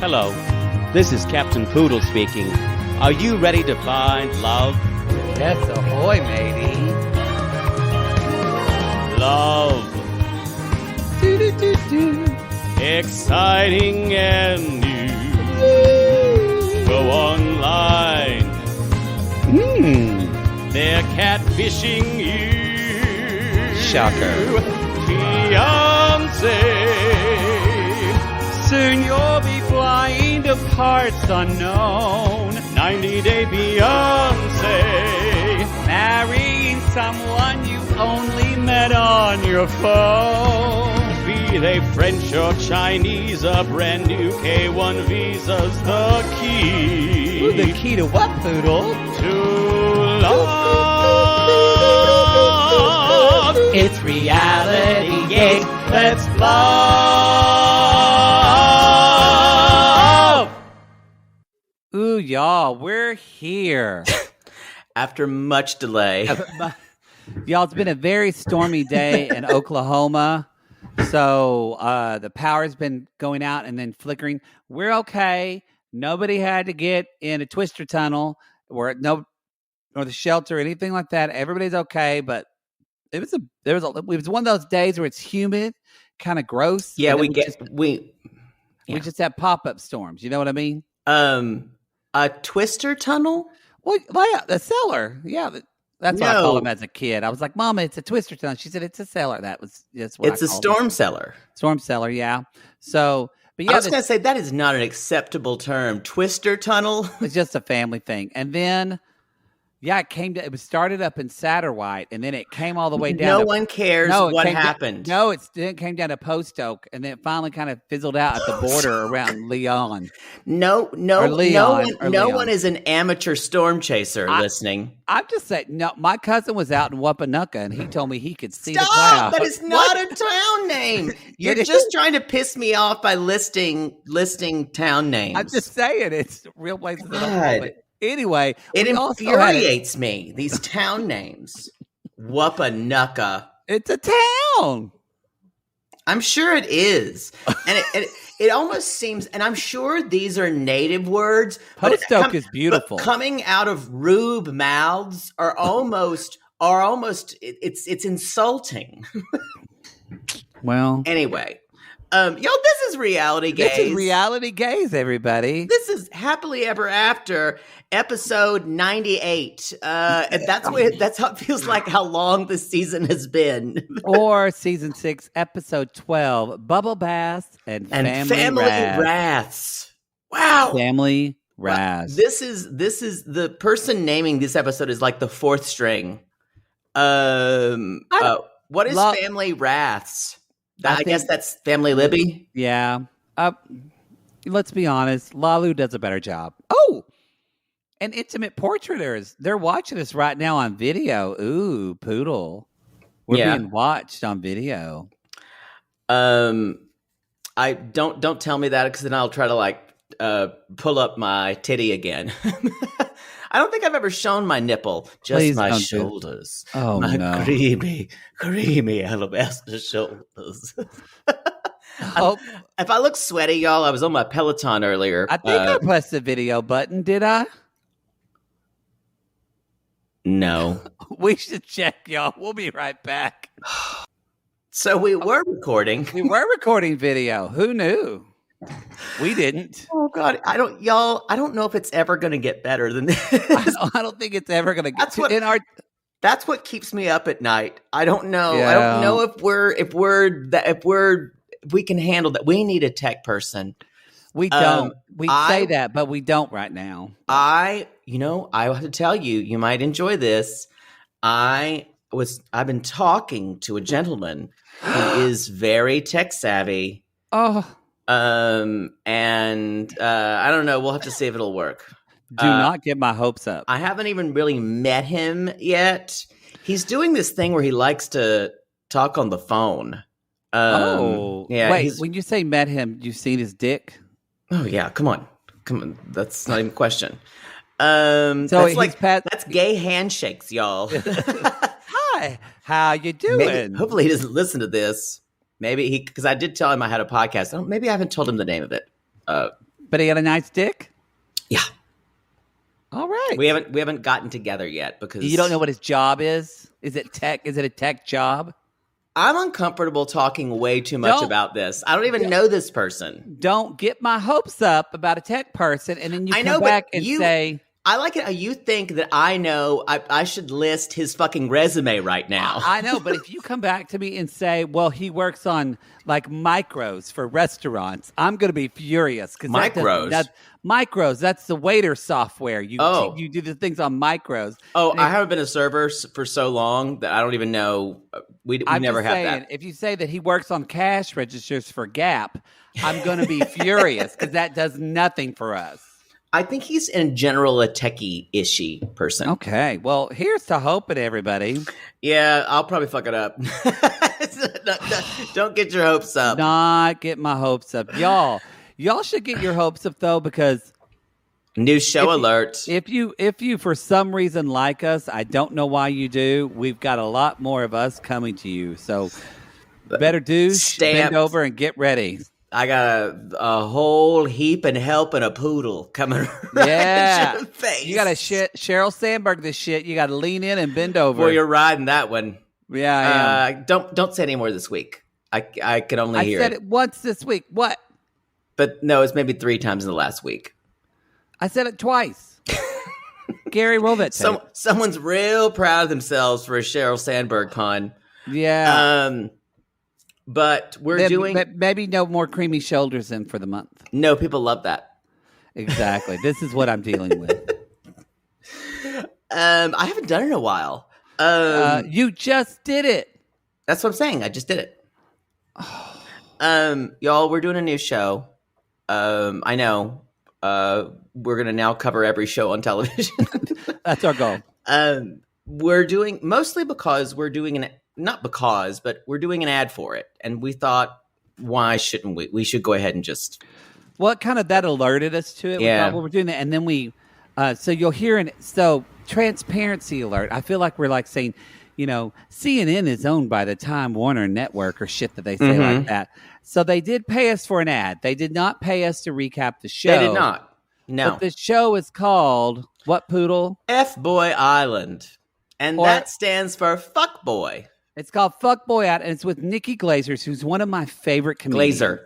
Hello, this is Captain Poodle speaking. Are you ready to find love? Yes, ahoy, matey. Love. Do-do-do-do. Exciting and new. Go online. They're catfishing you. Shocker. Fiancé. Soon you'll be flying to parts unknown. 90-day Beyonce. Marrying someone you only met on your phone. Be they French or Chinese, a brand new K1 visa's the key. Ooh, the key to what, Poodle? To love. It's reality, yes, Let's love. Ooh, y'all, we're here. After much delay. Y'all, it's been a very stormy day in Oklahoma. So the power's been going out and then flickering. We're okay. Nobody had to get in a twister tunnel or the shelter or anything like that. Everybody's okay, but it was one of those days where it's humid, kind of gross. Yeah, we just have pop-up storms. You know what I mean? A twister tunnel? Well, yeah, the cellar. Yeah, that's what I called them as a kid. I was like, "Mama, it's a twister tunnel." She said, "It's a cellar." That's what it's a storm cellar. Storm cellar, yeah. So, but yeah, I was going to say that is not an acceptable term. Twister tunnel. It's just a family thing. And then, yeah, it was started up in Satterwhite, and then it came all the way down. No one cares what happened. It came down to Post Oak, and then it finally kind of fizzled out at the border around Leon. No one is an amateur storm chaser listening. I'm just saying, no, my cousin was out in Wapanucka, and he told me he could see the Stop! cloud. That is not a town name. You're just trying to piss me off by listing town names. I'm just saying, it's real places. God. Anyway, it infuriates me, these town names. Wapanucka. It's a town. I'm sure it is. And it almost seems, and I'm sure these are native words. Post Oak is beautiful. But coming out of rube mouths are almost it's insulting. Well, anyway. This is Reality Gaze. This is Reality Gaze, everybody. This is Happily Ever After, episode 98. And that's how it feels like how long this season has been. Or season 6, episode 12, Bubble Baths and Family Wraths. Wow. Family Wraths. This is the person naming this episode is like the fourth string. What is Family Wraths? I guess that's Family Libby. Yeah. Let's be honest. Lalu does a better job. Oh, and Intimate Portraiters. They're watching us right now on video. Ooh, Poodle. We're being watched on video. I don't tell me that because then I'll try to pull up my titty again. I don't think I've ever shown my nipple, just Please my shoulders. Oh, my no. creamy alabaster shoulders. If I look sweaty, y'all, I was on my Peloton earlier. I think I pressed the video button, did I? No. We should check, y'all. We'll be right back. So we were recording. We were recording video. Who knew? We didn't. Oh God, I don't know if it's ever going to get better than this. I don't think it's ever going to get. That's what keeps me up at night. I don't know. Yeah. I don't know if we can handle that. We need a tech person. We don't. We say that, but we don't right now. I have to tell you, you might enjoy this. I've been talking to a gentleman who is very tech savvy. Oh. And I don't know. We'll have to see if it'll work. Do not get my hopes up. I haven't even really met him yet. He's doing this thing where he likes to talk on the phone. Yeah. Wait, when you say met him, you've seen his dick? Oh yeah, come on. That's not even a question. So that's gay handshakes, y'all. Hi, how you doing? Hopefully he doesn't listen to this. Maybe because I did tell him I had a podcast. Maybe I haven't told him the name of it. But he had a nice dick? Yeah. All right. We haven't gotten together yet because You don't know what his job is? Is it tech? Is it a tech job? I'm uncomfortable talking way too much about this. I don't even know this person. Don't get my hopes up about a tech person, and then you come back and say... I like it how you think that I know I should list his fucking resume right now. I know, but if you come back to me and say, well, he works on like micros for restaurants, I'm going to be furious. Micros? Micros, that's the waiter software. You do the things on micros. Oh, I haven't been a server for so long that I don't even know. We never had that. If you say that he works on cash registers for Gap, I'm going to be furious because that does nothing for us. I think he's in general a techie-ishy person. Okay. Well, here's to hoping, everybody. Yeah, I'll probably fuck it up. Don't get your hopes up. Not get my hopes up. Y'all should get your hopes up, though, because... New show alert. If you for some reason like us, I don't know why you do, we've got a lot more of us coming to you. So better do bend over and get ready. I got a whole heap and help and a poodle coming right at your face. You got to Sheryl Sandberg this shit. You got to lean in and bend over. Well, you're riding that one. Yeah, I am. Don't say any more this week. I can only hear it. I said it once this week. What? But no, it's maybe 3 times in the last week. I said it twice. Gary, roll that tape. Someone's real proud of themselves for a Sheryl Sandberg pun. Yeah. But we're doing... Maybe no more creamy shoulders in for the month. No, people love that. Exactly. This is what I'm dealing with. I haven't done it in a while. You just did it. That's what I'm saying. I just did it. Y'all, we're doing a new show. I know. We're going to now cover every show on television. That's our goal. We're doing... Mostly because we're doing an... Not because, but we're doing an ad for it. And we thought, why shouldn't we? We should go ahead and just... Well, kind of that alerted us to it. Yeah. We thought, well, we're doing that. And then so you'll hear transparency alert. I feel like we're like saying, CNN is owned by the Time Warner Network or shit that they say like that. So they did pay us for an ad. They did not pay us to recap the show. They did not. No. But the show is called, what, Poodle? F-Boy Island. And that stands for Fuck Boy. It's called Fuck Boy Out, and it's with Nikki Glazers, who's one of my favorite comedians. Glazer.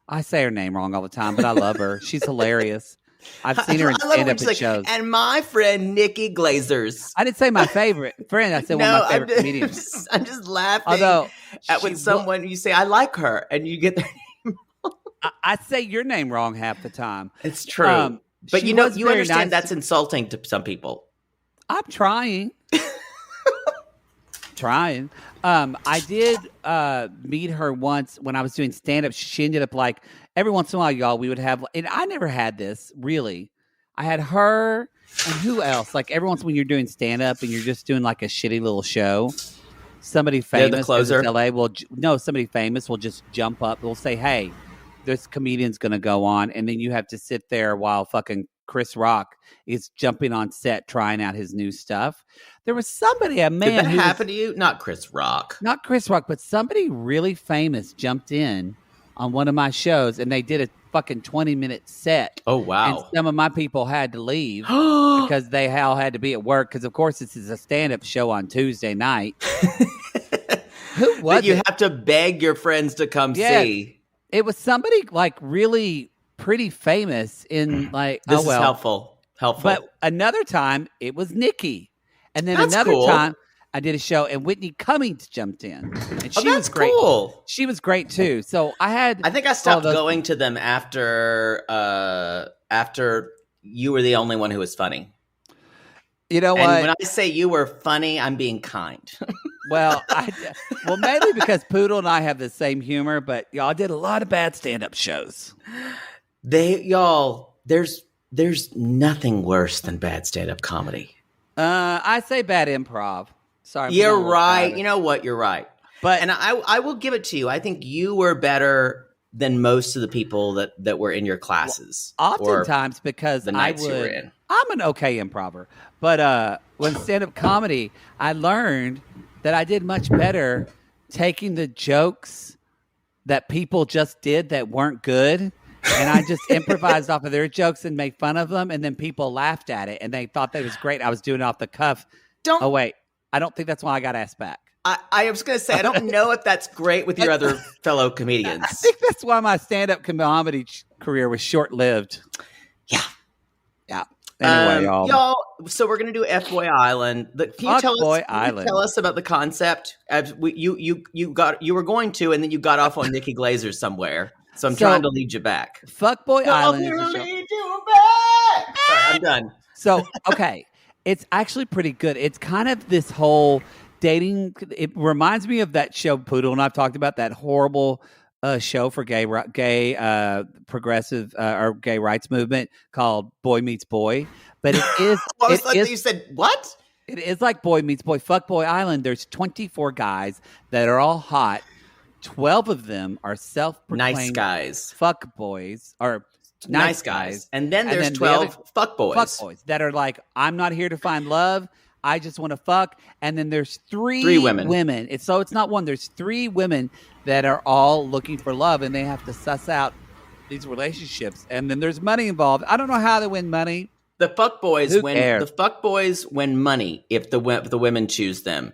I say her name wrong all the time, but I love her. She's hilarious. I've seen her in stand-up at shows. And my friend Nikki Glazers. I didn't say my favorite friend. I said one of my favorite comedians. I'm just laughing at when someone, you say, I like her, and you get their name wrong. I say your name wrong half the time. It's true. But you understand nice. That's insulting to some people. I'm trying. I did meet her once when I was doing stand-up. She ended up like, every once in a while, y'all, we would have, and I never had this, really. I had her and who else? Like every once when you're doing stand-up and you're just doing like a shitty little show, somebody famous, the closer. Somebody famous will just jump up. They'll say, hey, this comedian's going to go on. And then you have to sit there while fucking Chris Rock is jumping on set trying out his new stuff. There was somebody, a man. Did that happen to you? Not Chris Rock. Not Chris Rock, but somebody really famous jumped in on one of my shows and they did a fucking 20-minute set. Oh, wow. And some of my people had to leave because they all had to be at work because, of course, this is a stand-up show on Tuesday night. Who was that you have to beg your friends to come see. It was somebody like really pretty famous in like this is helpful. But another time it was Nikki, and then that's another cool. time I did a show and Whitney Cummings jumped in, and she was great. Cool. She was great too. So I think I stopped going to them after you were the only one who was funny. You know and what? When I say you were funny, I'm being kind. Well, maybe because Poodle and I have the same humor, but y'all did a lot of bad stand-up shows. There's nothing worse than bad stand-up comedy. I say bad improv. Sorry, you're right. You know what? You're right. But I will give it to you. I think you were better than most of the people that were in your classes. Oftentimes, because you were in. I'm an okay improver, but when stand-up comedy, I learned that I did much better taking the jokes that people just did that weren't good And I just improvised off of their jokes and made fun of them. And then people laughed at it and they thought that was great. I was doing it off the cuff. Oh, wait. I don't think that's why I got asked back. I was going to say, I don't know if that's great with your other fellow comedians. I think that's why my stand-up comedy career was short-lived. Yeah. Yeah. Anyway, y'all, so we're going to do F-Boy Island. Can you tell us about the concept? You were going to, and then you got off on Nikki Glazer somewhere. So I'm trying to lead you back. Fuckboy Island. Lead you back. Sorry, I'm done. So, okay. It's actually pretty good. It's kind of this whole dating. It reminds me of that show Poodle, and I've talked about that horrible show for gay progressive or gay rights movement called Boy Meets Boy. But it is. You said what? It is like Boy Meets Boy. Fuckboy Island. There's 24 guys that are all hot. 12 of them are self-proclaimed nice guys, fuckboys, or nice guys, and then there's 12 fuckboys that are like, I'm not here to find love. I just want to fuck. And then there's three women. It's not one. There's 3 women that are all looking for love, and they have to suss out these relationships. And then there's money involved. I don't know how they win money. The fuckboys win money if the women choose them.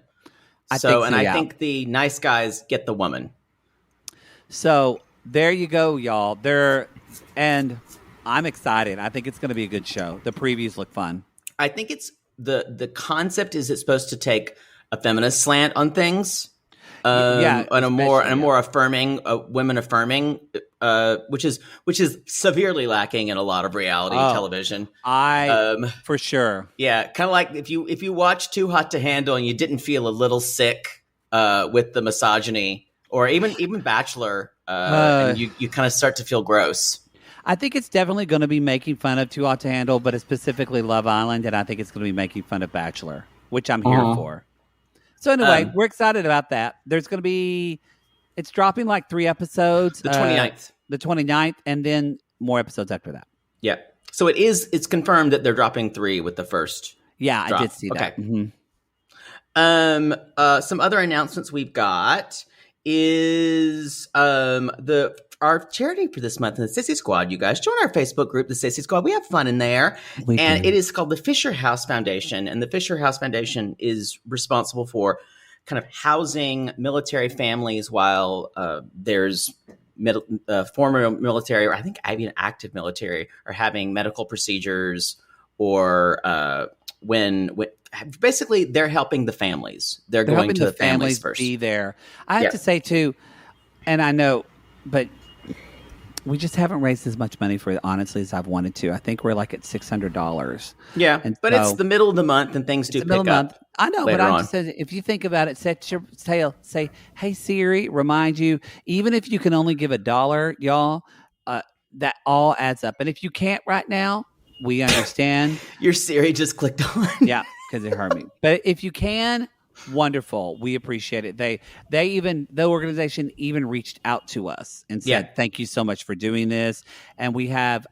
I think the nice guys get the woman. So there you go, y'all. And I'm excited. I think it's going to be a good show. The previews look fun. I think it's the concept is it's supposed to take a feminist slant on things. And a more affirming, women affirming, which is severely lacking in a lot of reality television. For sure. Yeah, kind of like if you watch Too Hot to Handle and you didn't feel a little sick with the misogyny, or even Bachelor, and you kind of start to feel gross. I think it's definitely going to be making fun of Too Hot to Handle, but it's specifically Love Island, and I think it's going to be making fun of Bachelor, which I'm here for. So anyway, we're excited about that. There's going to be, it's dropping like 3 episodes. The 29th. The 29th, and then more episodes after that. Yeah. So it's confirmed that they're dropping 3 with the first. Yeah, drop. I did see that. Okay. Some other announcements we've got is our charity for this month in the Sissy Squad. You guys join our Facebook group, the Sissy Squad. We have fun in there. It is called the Fisher House Foundation. And the Fisher House Foundation is responsible for kind of housing military families while there's former military, or I think even active military, are having medical procedures, or when basically they're helping the families. They're going to the families first. Be there. I have to say too, and I know, but we just haven't raised as much money for it, honestly, as I've wanted to. I think we're like at $600. Yeah, but it's the middle of the month and things do pick up. I know, but I'm just saying, if you think about it, say, hey Siri, remind you, even if you can only give $1, y'all, that all adds up. And if you can't right now, we understand. Your Siri just clicked on. Yeah, because it hurt me. But if you can, wonderful. We appreciate it. The organization even reached out to us and said, thank you so much for doing this. And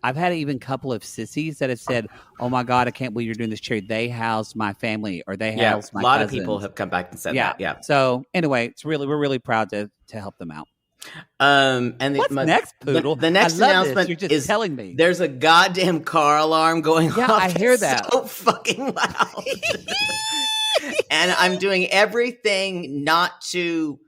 I've had even a couple of sissies that have said, oh my God, I can't believe you're doing this charity. They housed my family, or they housed my cousins. A lot of people have come back and said that. Yeah. So anyway, we're really proud to help them out. What's next, Poodle? The next announcement You're just telling me. There's a goddamn car alarm going off. Yeah, I hear that. So fucking loud. And I'm doing everything not to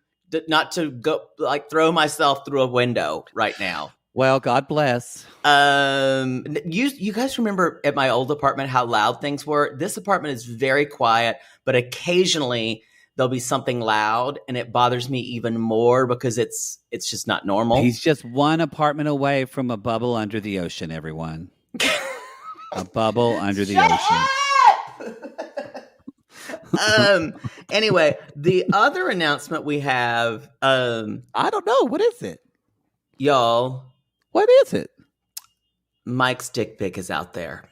go like throw myself through a window right now. Well, God bless. You guys remember at my old apartment how loud things were? This apartment is very quiet, but occasionally there'll be something loud, and it bothers me even more because it's just not normal. He's just one apartment away from a bubble under the ocean, everyone. A bubble under the ocean. Anyway, the other announcement we have, I don't know. What is it? Y'all. What is it? Mike's dick pic is out there.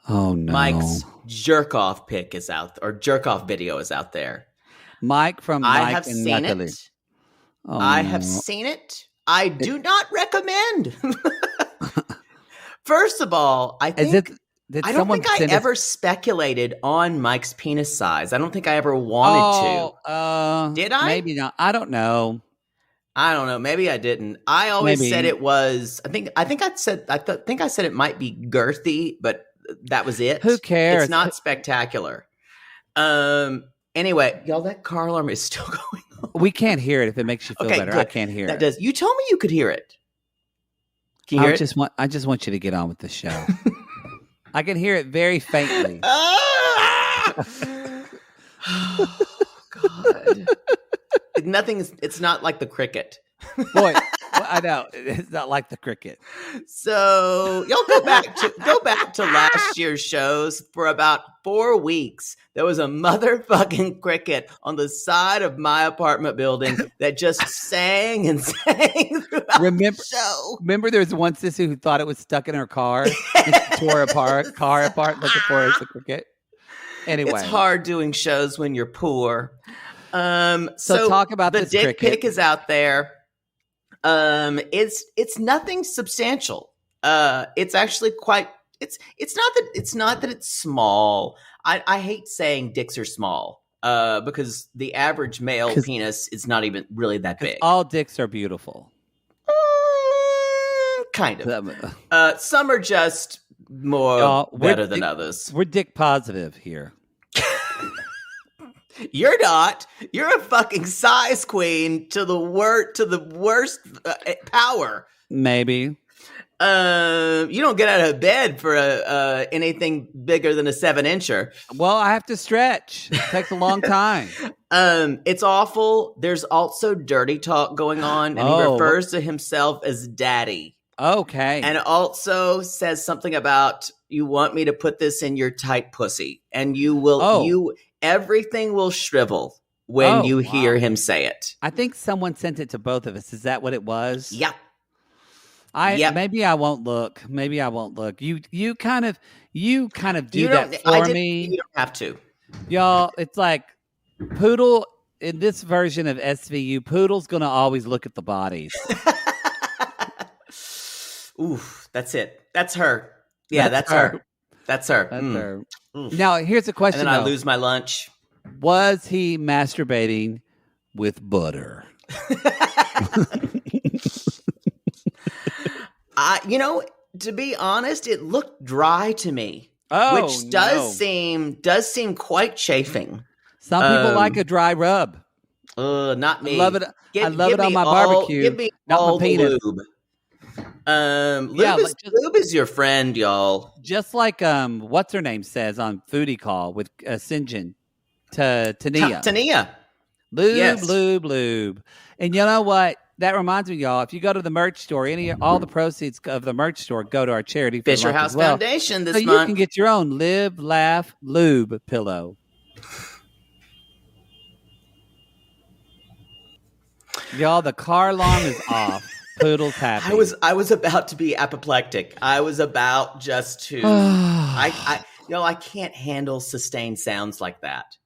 Oh, no. Mike's jerk off pic is out, or jerk off video is out there. Mike from Mike and Natalie. I have seen it. I do not recommend. First of all, I think I don't think I ever speculated on Mike's penis size. I don't think I ever wanted to. Did I? Maybe not. I don't know. I don't know. Maybe I didn't. I always Maybe. said it was. I think I said it might be girthy, but that was it. Who cares? It's not spectacular. Anyway, y'all, that car alarm is still going on. We can't hear it if it makes you feel Okay, better. good. I can't hear That it. does. You told me you could hear it. Can you hear it? I just want you to get on with the show. I can hear it very faintly. Ah! Oh, God. It's not like the cricket. Boy, I know. It's not like the cricket. So y'all go back to last year's shows. For about 4 weeks, there was a motherfucking cricket on the side of my apartment building that just sang and sang throughout the show. Remember there was one sissy who thought it was stuck in her car and she tore her car apart looking for the cricket. Anyway. It's hard doing shows when you're poor. So talk about the this dick cricket. pic is out there. It's nothing substantial. It's actually quite. It's not that it's small. I hate saying dicks are small. Because the average male penis is not even really that big. All dicks are beautiful. Kind of. Some are just more better than others. We're dick positive here. You're not. You're a fucking size queen to the worst power. Maybe. You don't get out of bed for anything bigger than a 7-incher. Well, I have to stretch. It takes a long time. It's awful. There's also dirty talk going on, and he refers to himself as daddy. Okay. And also says something about, you want me to put this in your tight pussy, and you will everything will shrivel when you hear him say it. I think someone sent it to both of us. Is that what it was? Yep. Maybe I won't look. You kind of do that for me. You don't have to. Y'all, it's like Poodle in this version of SVU, Poodle's gonna always look at the bodies. Ooh, that's it. That's her. Yeah, that's her. That's her. That's her. Now, here's a question. And then I lose my lunch. Was he masturbating with butter? To be honest, it looked dry to me. Which does seem quite chafing. Some people like a dry rub. Not me. I love it on my barbecue. Give me not all my penis. lube. Lube is your friend, y'all. Just like what's her name says on Foodie Call with Sinjin Tania. Tania. Lube, yes. lube. And you know what? That reminds me, y'all, if you go to the merch store, all the proceeds of the merch store go to our charity Fisher House Foundation this month. So you can get your own Live, Laugh, Lube pillow. Y'all, the car alarm is off. Poodle's happy. I was about to be apoplectic. I was about just to I can't handle sustained sounds like that.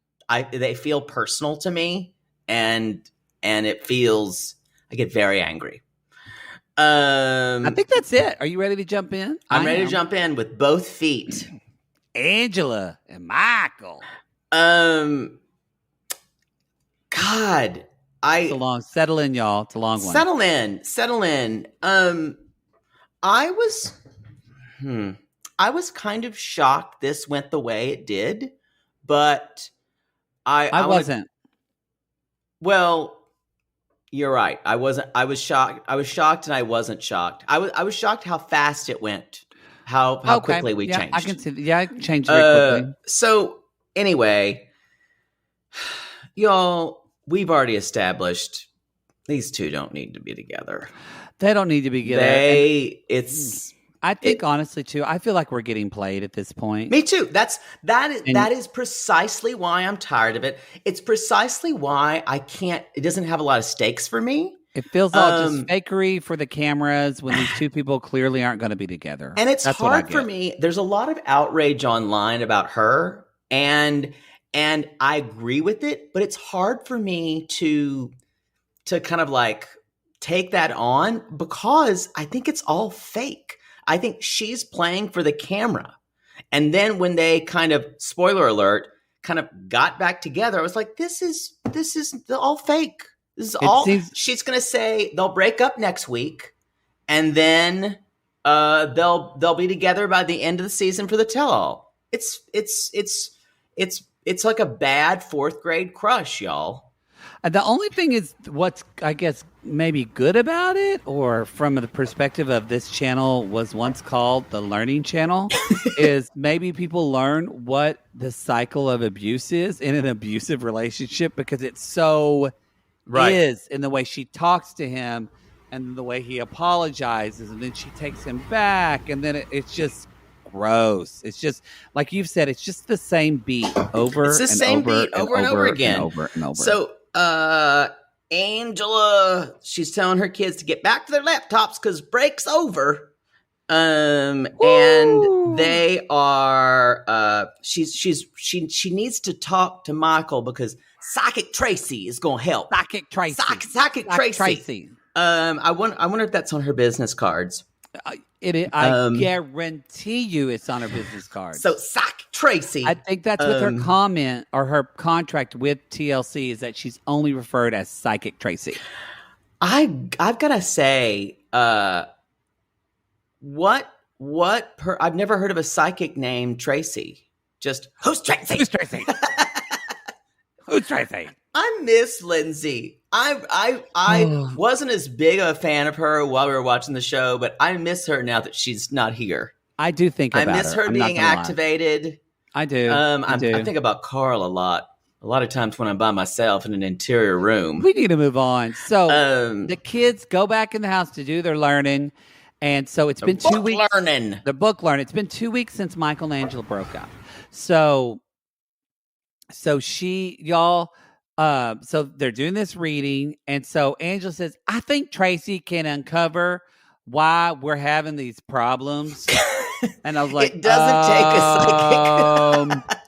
They feel personal to me, and it feels, I get very angry. I think that's it. Are you ready to jump in? I'm ready to jump in with both feet. Angela and Michael. God. It's a long, settle in, y'all. It's a long one. Settle in. I was kind of shocked this went the way it did, but I wasn't. Well, you're right. I wasn't. I was shocked. I was shocked, and I wasn't shocked. I was shocked how fast it went. How quickly we changed. I can see. Yeah, I changed very quickly. So anyway, y'all. We've already established these two don't need to be together. They don't need to be together. I think honestly too, I feel like we're getting played at this point. Me too. That is precisely why I'm tired of it. It's precisely why it doesn't have a lot of stakes for me. It feels all just fakery for the cameras when these two people clearly aren't going to be together. And it's hard for me. There's a lot of outrage online about her, and I agree with it, but it's hard for me to kind of like take that on because I think it's all fake. I think she's playing for the camera. And then when they kind of, spoiler alert, kind of got back together, I was like, this is all fake. This is all seems- she's going to say. They'll break up next week, and then they'll be together by the end of the season for the tell-all. It's like a bad fourth grade crush, y'all. The only thing is what's, I guess, maybe good about it, or from the perspective of this channel was once called the Learning Channel, is maybe people learn what the cycle of abuse is in an abusive relationship, because it's so is in the way she talks to him and the way he apologizes, and then she takes him back, and then it's just gross. It's just like you've said, it's just the same beat over It's the and same over beat over and over again. and over and over. So Angela, she's telling her kids to get back to their laptops because break's over. And they are she needs to talk to Michael because Psychic Tracy is gonna help. Psychic Tracy. Psychic Tracy. I wonder if that's on her business cards. I guarantee you it's on her business card. So Psychic Tracy. I think that's with her comment or her contract with TLC, is that she's only referred as Psychic Tracy. I've gotta say, I've never heard of a psychic named Tracy. Just who's Tracy? Who's Tracy? Who's Tracy? I miss Lindsay. I wasn't as big of a fan of her while we were watching the show, but I miss her now that she's not here. I do think about her. I miss her being activated. I do. I think about Carl a lot. A lot of times when I'm by myself in an interior room. We need to move on. So the kids go back in the house to do their learning. And so it's been 2 weeks. The book learning. It's been 2 weeks since Michael and Angela broke up. So they're doing this reading. And so Angela says, I think Tracy can uncover why we're having these problems. And I was like, it doesn't take a psychic.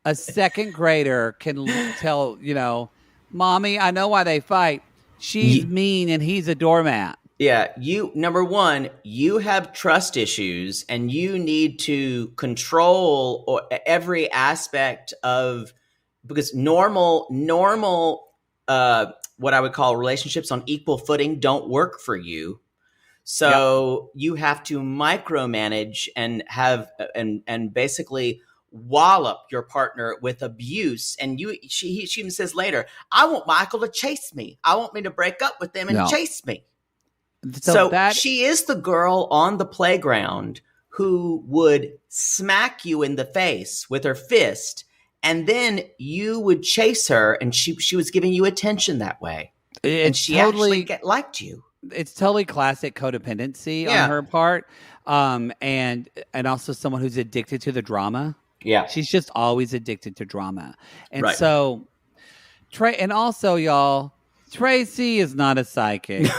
A second grader can tell, Mommy, I know why they fight. She's mean and he's a doormat. Yeah, number one, you have trust issues and you need to control every aspect of, because normal, what I would call relationships on equal footing don't work for you. So you have to micromanage and have, and basically wallop your partner with abuse. And she even says later, I want Michael to chase me. I want me to break up with them and chase me. So she is the girl on the playground who would smack you in the face with her fist, and then you would chase her, and she was giving you attention that way. And she actually liked you. It's totally classic codependency on her part, and also someone who's addicted to the drama. Yeah, she's just always addicted to drama, and so and also y'all, Tracy is not a psychic.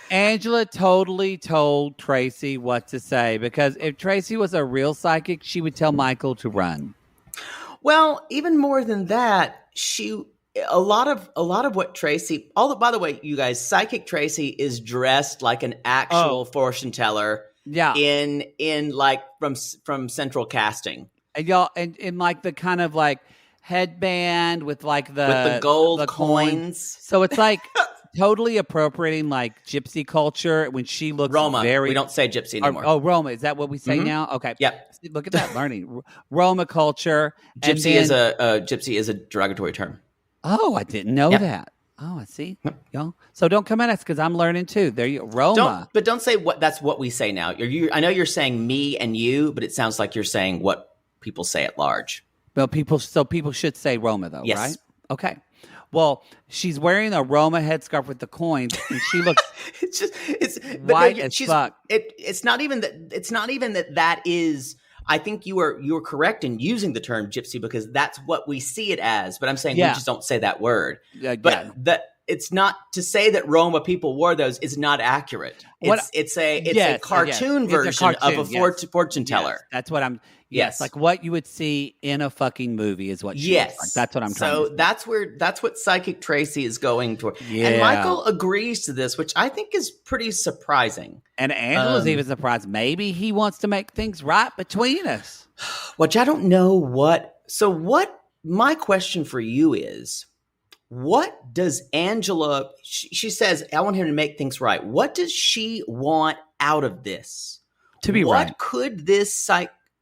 Angela totally told Tracy what to say, because if Tracy was a real psychic, she would tell Michael to run. Well, even more than that, a lot of what Tracy, by the way, you guys, Psychic Tracy is dressed like an actual fortune teller. Yeah. In like from Central Casting. And y'all, and in like the kind of like headband with the gold coins. So it's like totally appropriating like gypsy culture when she looks Roma. Very. We don't say gypsy anymore. Roma. Is that what we say now? Okay. Yep. Look at that learning. Roma culture. Gypsy is a derogatory term. Oh, I didn't know that. Oh, I see. Y'all. So don't come at us because I'm learning too. There you go. Roma. Don't say that's what we say now. I know you're saying me and you, but it sounds like you're saying what people say at large. Well, people should say Roma though, yes. Right? Okay. Well, she's wearing a Roma headscarf with the coins, and she looks it's white as fuck. It's not even that is. I think you are correct in using the term gypsy because that's what we see it as. But I'm saying we just don't say that word. It's not to say that Roma people wore those is not accurate. It's a cartoon version of a fortune teller. Yes, that's what I'm. Yes, like what you would see in a fucking movie is what she looks like. That's what I'm trying to say. That's what Psychic Tracy is going toward. Yeah. And Michael agrees to this, which I think is pretty surprising. And Angela's even surprised. Maybe he wants to make things right between us. Which I don't know what. So my question for you is, what does Angela, she says, I want him to make things right. What does she want out of this? To be right. What could this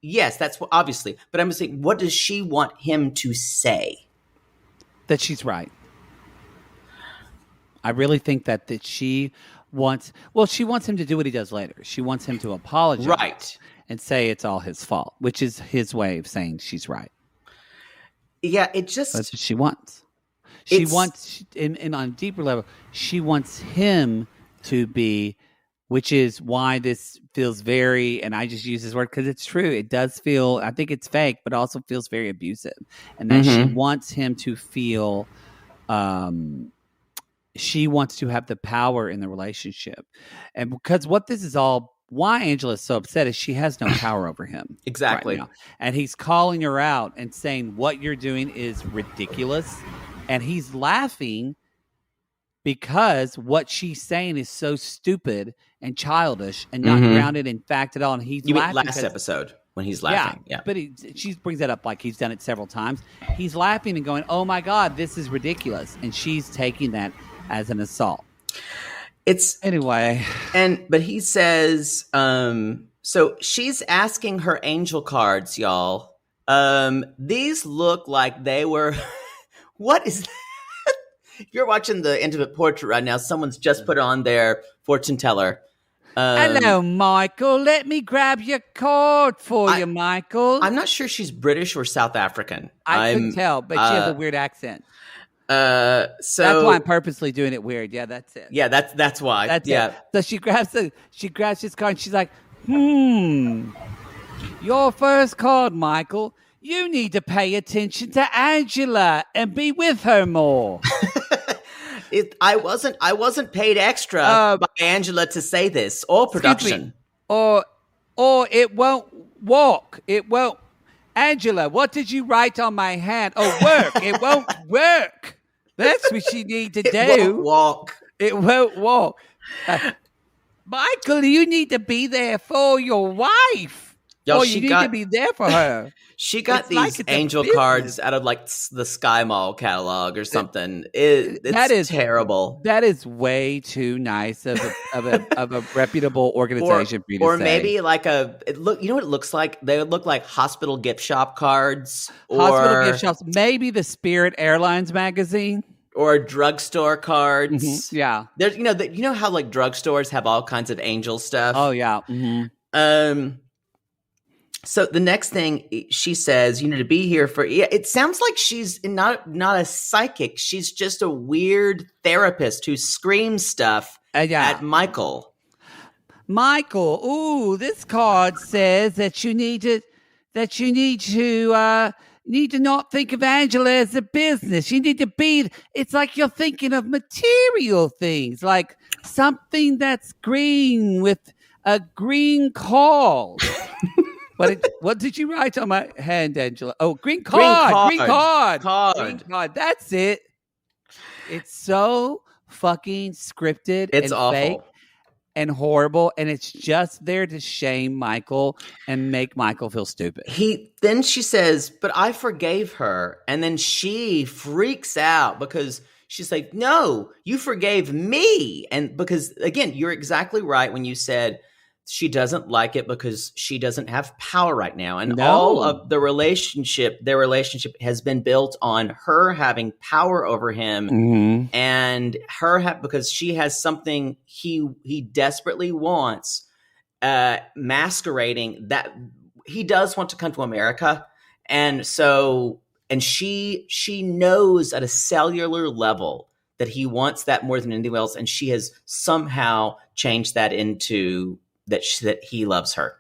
yes, that's what, obviously, but I'm just saying, what does she want him to say? That she's right. I really think that she wants him to do what he does later. She wants him to apologize. Right. And say it's all his fault, which is his way of saying she's right. Yeah, it just... That's what she wants. She wants, and on a deeper level, she wants him to be, which is why this feels very, and I just use this word because it's true. It does feel, I think it's fake, but also feels very abusive. And that she wants him to feel, she wants to have the power in the relationship. And because what this is all, why Angela is so upset is she has no power over him. Exactly. Right now. And he's calling her out and saying, what you're doing is ridiculous. And he's laughing because what she's saying is so stupid and childish and not grounded in fact at all. And he's laughing. Mean last episode when he's laughing. Yeah. But she brings that up like he's done it several times. He's laughing and going, oh my God, this is ridiculous. And she's taking that as an assault. But he says, so she's asking her angel cards, y'all. These look like they were... What is that? If you're watching the Intimate Portrait right now, someone's just put on their fortune teller. Hello, Michael. Let me grab your card for you, Michael. I'm not sure she's British or South African. I couldn't tell, but she has a weird accent. So that's why I'm purposely doing it weird. Yeah, that's it. Yeah, that's why. That's it. So she grabs his card and she's like, your first card, Michael. You need to pay attention to Angela and be with her more. I wasn't paid extra by Angela to say this or production. Or it won't walk. It won't. Angela, what did you write on my hand? Oh, work. It won't work. That's what you need to do. It won't walk. It won't walk. Michael, you need to be there for your wife. Yo, you need to be there for her. She got these angel cards out of like the Sky Mall catalog or something. It's terrible. That is way too nice of a reputable organization for you to say. Or maybe like you know what it looks like? They would look like hospital gift shop cards. Hospital gift shops. Maybe the Spirit Airlines magazine. Or drugstore cards. Mm-hmm. Yeah. There's you know how like drugstores have all kinds of angel stuff. Oh yeah. Mm-hmm. So the next thing she says, you need to be here for. Yeah, it sounds like she's not a psychic. She's just a weird therapist who screams stuff at Michael. Michael, ooh, this card says that you need to not think of Angela as a business. You need to be. It's like you're thinking of material things, like something that's green with a green call. What did you write on my hand, Angela? Oh, green card. Green card. That's it. It's so fucking scripted. It's and awful. Fake and horrible, and it's just there to shame Michael and make Michael feel stupid. Then she says, but I forgave her. And then she freaks out because she's like, no, you forgave me. And because, again, you're exactly right when you said she doesn't like it because she doesn't have power right now. And all of their relationship has been built on her having power over him and her because she has something he desperately wants, masquerading that he does want to come to America. And so, and she knows at a cellular level that he wants that more than anything else. And she has somehow changed that into that he loves her.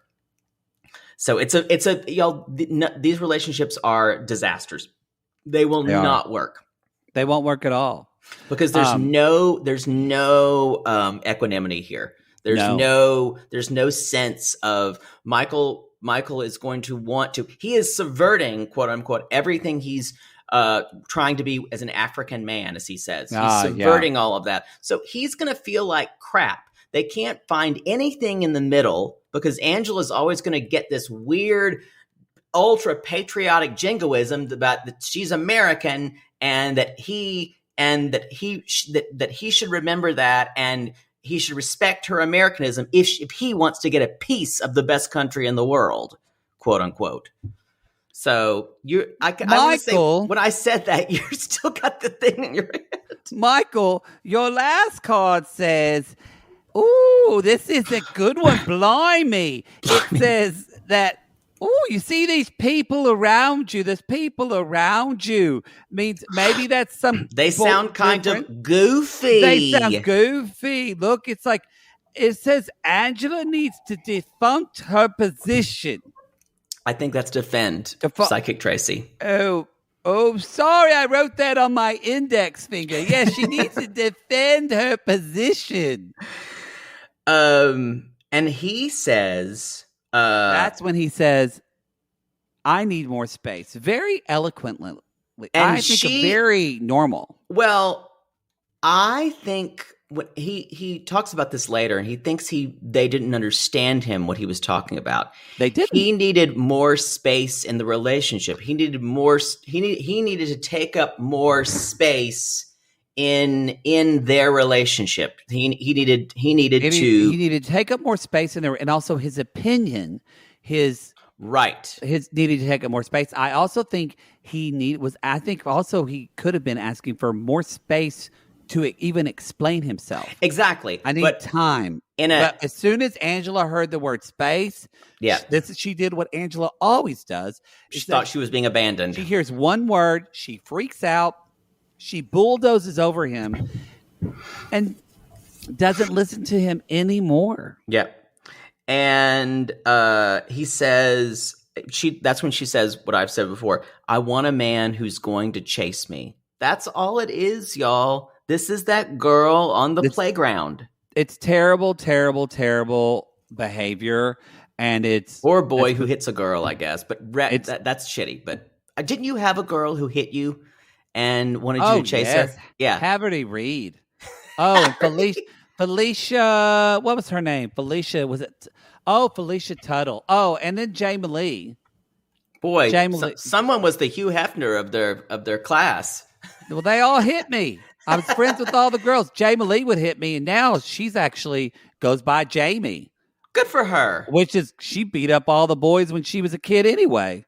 So these relationships are disasters. They will not work. They won't work at all because there's no equanimity here. There's no sense of Michael is going to want to. He is subverting, quote unquote, everything he's trying to be as an African man, as he says. He's subverting all of that. So he's going to feel like crap. They can't find anything in the middle because Angela's always going to get this weird, ultra patriotic jingoism about that she's American and that he and that he should remember that, and he should respect her Americanism if he wants to get a piece of the best country in the world, quote unquote. So I want to say, when I said that, you still got the thing in your head. Michael, your last card says, "Ooh, this is a good one, blimey." It says that, "Ooh, you see these people around you. There's people around you." Means maybe that's some. They sound kind of goofy. They sound goofy. Look, it's like it says Angela needs to defunct her position. I think that's defend Psychic Tracy. Oh, sorry, I wrote that on my index finger. Yes, she needs to defend her position. And he says, that's when he says, "I need more space." Very eloquently. And I think very normal. Well, I think when he talks about this later, and he thinks they didn't understand him, what he was talking about. They didn't. He needed more space in the relationship. He needed more. He needed to take up more space in their relationship. He needed to take up more space in there, and also his opinion, his needed to take up more space. I also think he could have been asking for more space to even explain himself. Exactly. I need time. But as soon as Angela heard the word space, she did what Angela always does. She thought she was being abandoned. She hears one word, she freaks out, she bulldozes over him, and doesn't listen to him anymore. Yep. And he says, that's when she says what I've said before, "I want a man who's going to chase me." That's all it is, y'all. This is that girl on the playground. It's terrible, terrible, terrible behavior. And or a boy who hits a girl, I guess. But that's shitty. But didn't you have a girl who hit you and wanted you to chase her? Yeah. Haverty Reed. Oh, and Felicia, what was her name? Felicia, was it? Oh, Felicia Tuttle. Oh, and then Jamie Lee. Boy, someone was the Hugh Hefner of their class. Well, they all hit me. I was friends with all the girls. Jamie Lee would hit me, and now she's actually goes by Jamie. Good for her. She beat up all the boys when she was a kid anyway.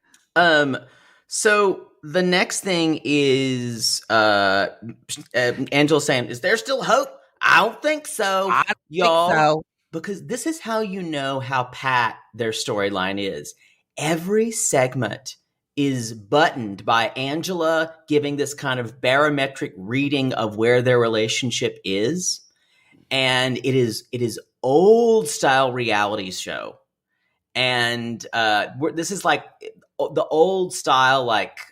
So the next thing is Angela saying, "Is there still hope?" I don't think so, y'all. Because this is how you know how pat their storyline is. Every segment is buttoned by Angela giving this kind of barometric reading of where their relationship is. And it is old style reality show. And this is like the old style,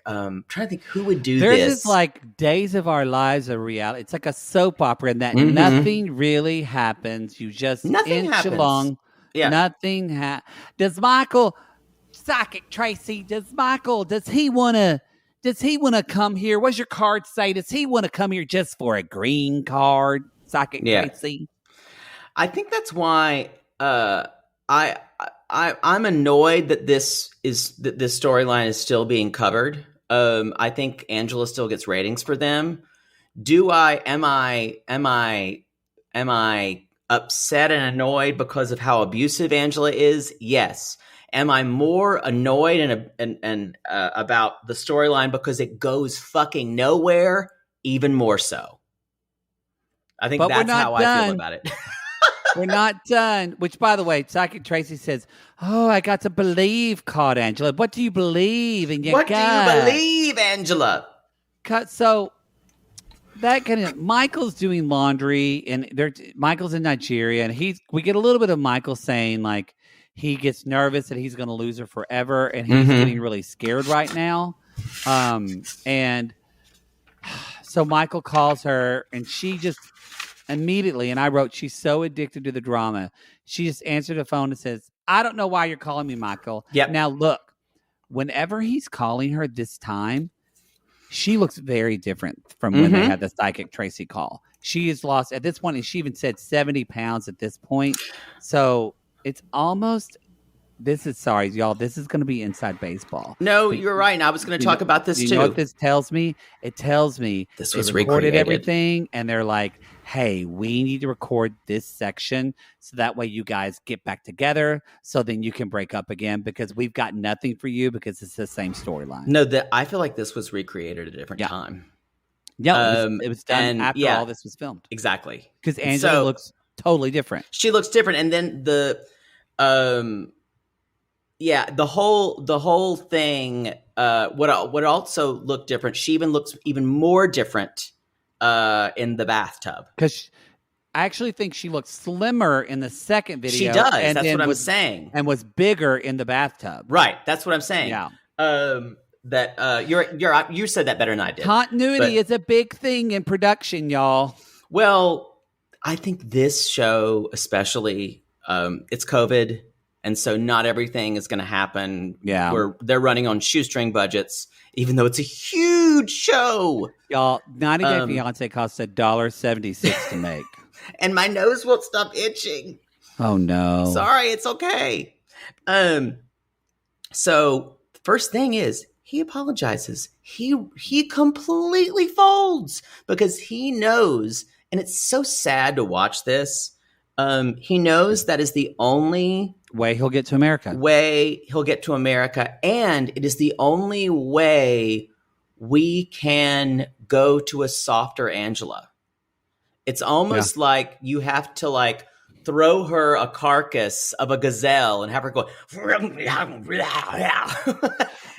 trying to think who would do this. This is like Days of Our Lives of reality. It's like a soap opera in that nothing really happens. You just inch along. Yeah. Nothing Does Michael... Psychic Tracy, does he want to come here? What's your card say? Does he want to come here just for a green card? Psychic Tracy. I think that's why I'm annoyed that this storyline is still being covered. I think Angela still gets ratings for them. Am I upset and annoyed because of how abusive Angela is? Yes. Am I more annoyed and about the storyline because it goes fucking nowhere? Even more so. I think that's how I feel about it. We're not done. Which, by the way, Psychic Tracy says, "Oh, I got to believe," called Angela. What do you believe in your gut? What do you believe, Angela? So that kind of Michael's doing laundry, and Michael's in Nigeria, and we get a little bit of Michael saying like, he gets nervous that he's going to lose her forever, and he's getting really scared right now. And so Michael calls her, and she just immediately, and I wrote, she's so addicted to the drama. She just answered the phone and says, "I don't know why you're calling me, Michael." Yep. Now, look, whenever he's calling her this time, she looks very different from when they had the Psychic Tracy call. She has lost, at this point, and she even said 70 pounds at this point. So it's almost this is sorry, y'all. This is going to be inside baseball. No, But you're right. And I was going to talk about this you too. know what this tells me? It tells me This they was recorded recreated. everything, and they're like, "Hey, we need to record this section so that way you guys get back together, so then you can break up again because we've got nothing for you because it's the same storyline." No, I feel like this was recreated at a different time. Yeah, it was done after all this was filmed. Exactly. Because Angela looks totally different. She looks different, and then the whole thing. What also looked different. She even looks even more different in the bathtub. Because I actually think she looks slimmer in the second video. She does. That's what I'm saying. And was bigger in the bathtub. Right. That's what I'm saying. Yeah. You said that better than I did. Continuity is a big thing in production, y'all. Well, I think this show, especially, it's COVID, and so not everything is going to happen. Yeah, they're running on shoestring budgets, even though it's a huge show. Y'all, 90 Day Fiancé costs $1.76 to make, and my nose won't stop itching. Oh no! Sorry, it's okay. So first thing is, he apologizes. He completely folds because he knows, and it's so sad to watch this. He knows that is the only way he'll get to America. And it is the only way we can go to a softer Angela. It's almost like you have to throw her a carcass of a gazelle and have her go,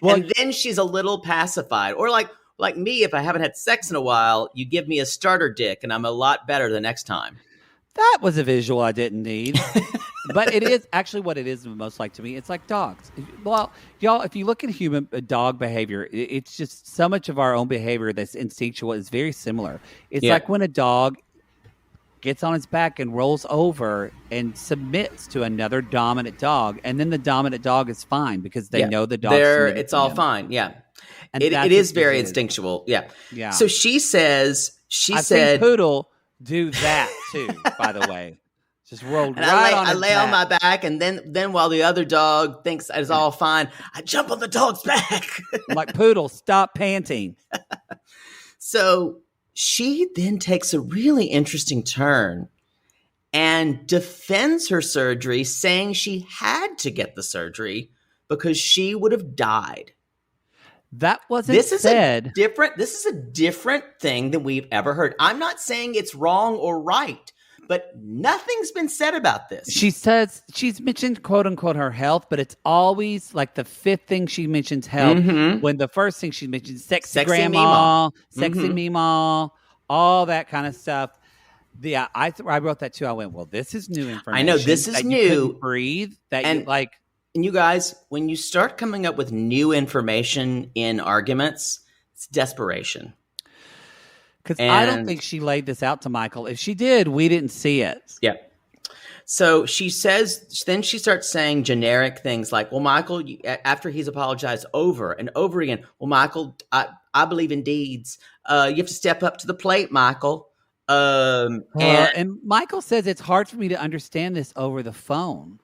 and then she's a little pacified. Or like me, if I haven't had sex in a while, you give me a starter dick and I'm a lot better the next time. That was a visual I didn't need. But it is actually what it is most like to me. It's like dogs. Well, y'all, if you look at dog behavior, it's just so much of our own behavior that's instinctual is very similar. It's like when a dog gets on its back and rolls over and submits to another dominant dog, and then the dominant dog is fine because they know the dog. It's all fine. Yeah, and it is very instinctual. Yeah. So she says, I've seen Poodle do that too. By the way, just rolled and right I on. lay on my back, and then while the other dog thinks it's all fine, I jump on the dog's back. I'm like, Poodle, stop panting. So she then takes a really interesting turn and defends her surgery, saying she had to get the surgery because she would have died. That wasn't said. This is a different thing than we've ever heard. I'm not saying it's wrong or right, but nothing's been said about this. She says she's mentioned, quote unquote, her health, but it's always like the fifth thing she mentions health. Mm-hmm. When the first thing she mentions sexy grandma, sexy Meemaw, all that kind of stuff. Yeah, I wrote that too. I went, well, this is new information. I know this is new. You couldn't breathe. And you guys, when you start coming up with new information in arguments, it's desperation. Because I don't think she laid this out to Michael. If she did, we didn't see it. Yeah. So she says, then she starts saying generic things like, well, Michael, after he's apologized over and over again, well, Michael, I believe in deeds. You have to step up to the plate, Michael. And Michael says it's hard for me to understand this over the phone.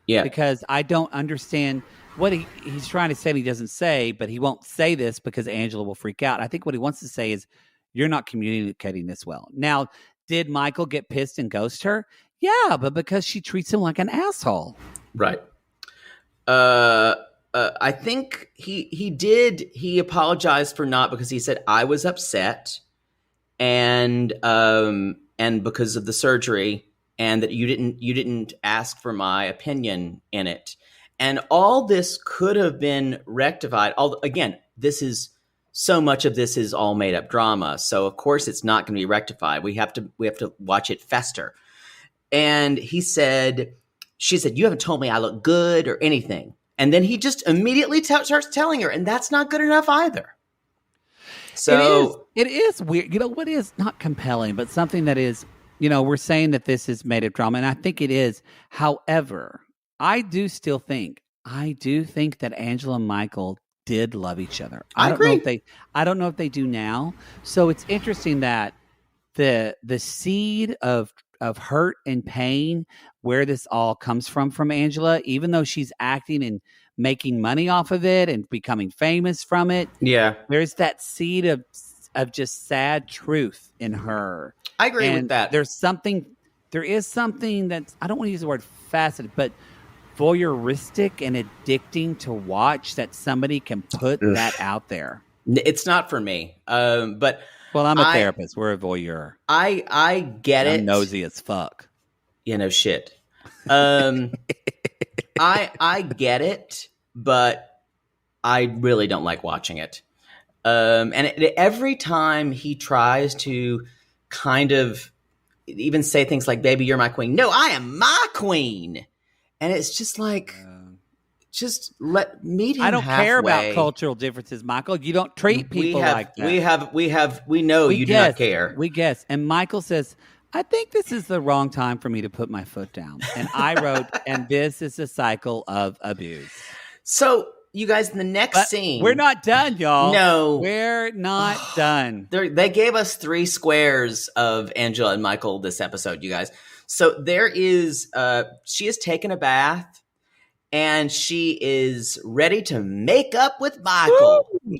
Yeah. Because I don't understand what he's trying to say and he doesn't say, but he won't say this because Angela will freak out. I think what he wants to say is, you're not communicating this well. Now, did Michael get pissed and ghost her? Yeah, but because she treats him like an asshole. Right. I think he did. He apologized for not, because he said, I was upset and because of the surgery, and that you didn't ask for my opinion in it. And all this could have been rectified. Again, so much of this is all made up drama. So of course it's not going to be rectified. We have to watch it fester. And she said, you haven't told me I look good or anything. And then he just immediately starts telling her, and that's not good enough either. So it is weird. You know what is not compelling, but something that is, we're saying that this is made of drama, and I think it is. However, I do think that Angela and Michael did love each other. I don't know if they do now. So it's interesting that the seed of of hurt and pain where this all comes from Angela, even though she's acting and making money off of it and becoming famous from it. Yeah. There's that seed of just sad truth in her. I agree with that. There is something that's, I don't want to use the word faceted, but voyeuristic and addicting to watch that somebody can put that out there. It's not for me. But well, I'm a therapist. We're a voyeur. I get it. I'm nosy as fuck. Shit. I get it, but I really don't like watching it. Every time he tries to kind of even say things like, baby, you're my queen. No, I am my queen. And it's just like, just meet him I don't halfway. care about cultural differences, Michael. You don't treat people like that. We know you do not care. We guess. And Michael says, I think this is the wrong time for me to put my foot down. And I wrote, and this is a cycle of abuse. So, you guys, in the next scene. We're not done, y'all. No. We're not done. They gave us 3 squares of Angela and Michael this episode, you guys. So there is, she has taken a bath and she is ready to make up with Michael. Woo!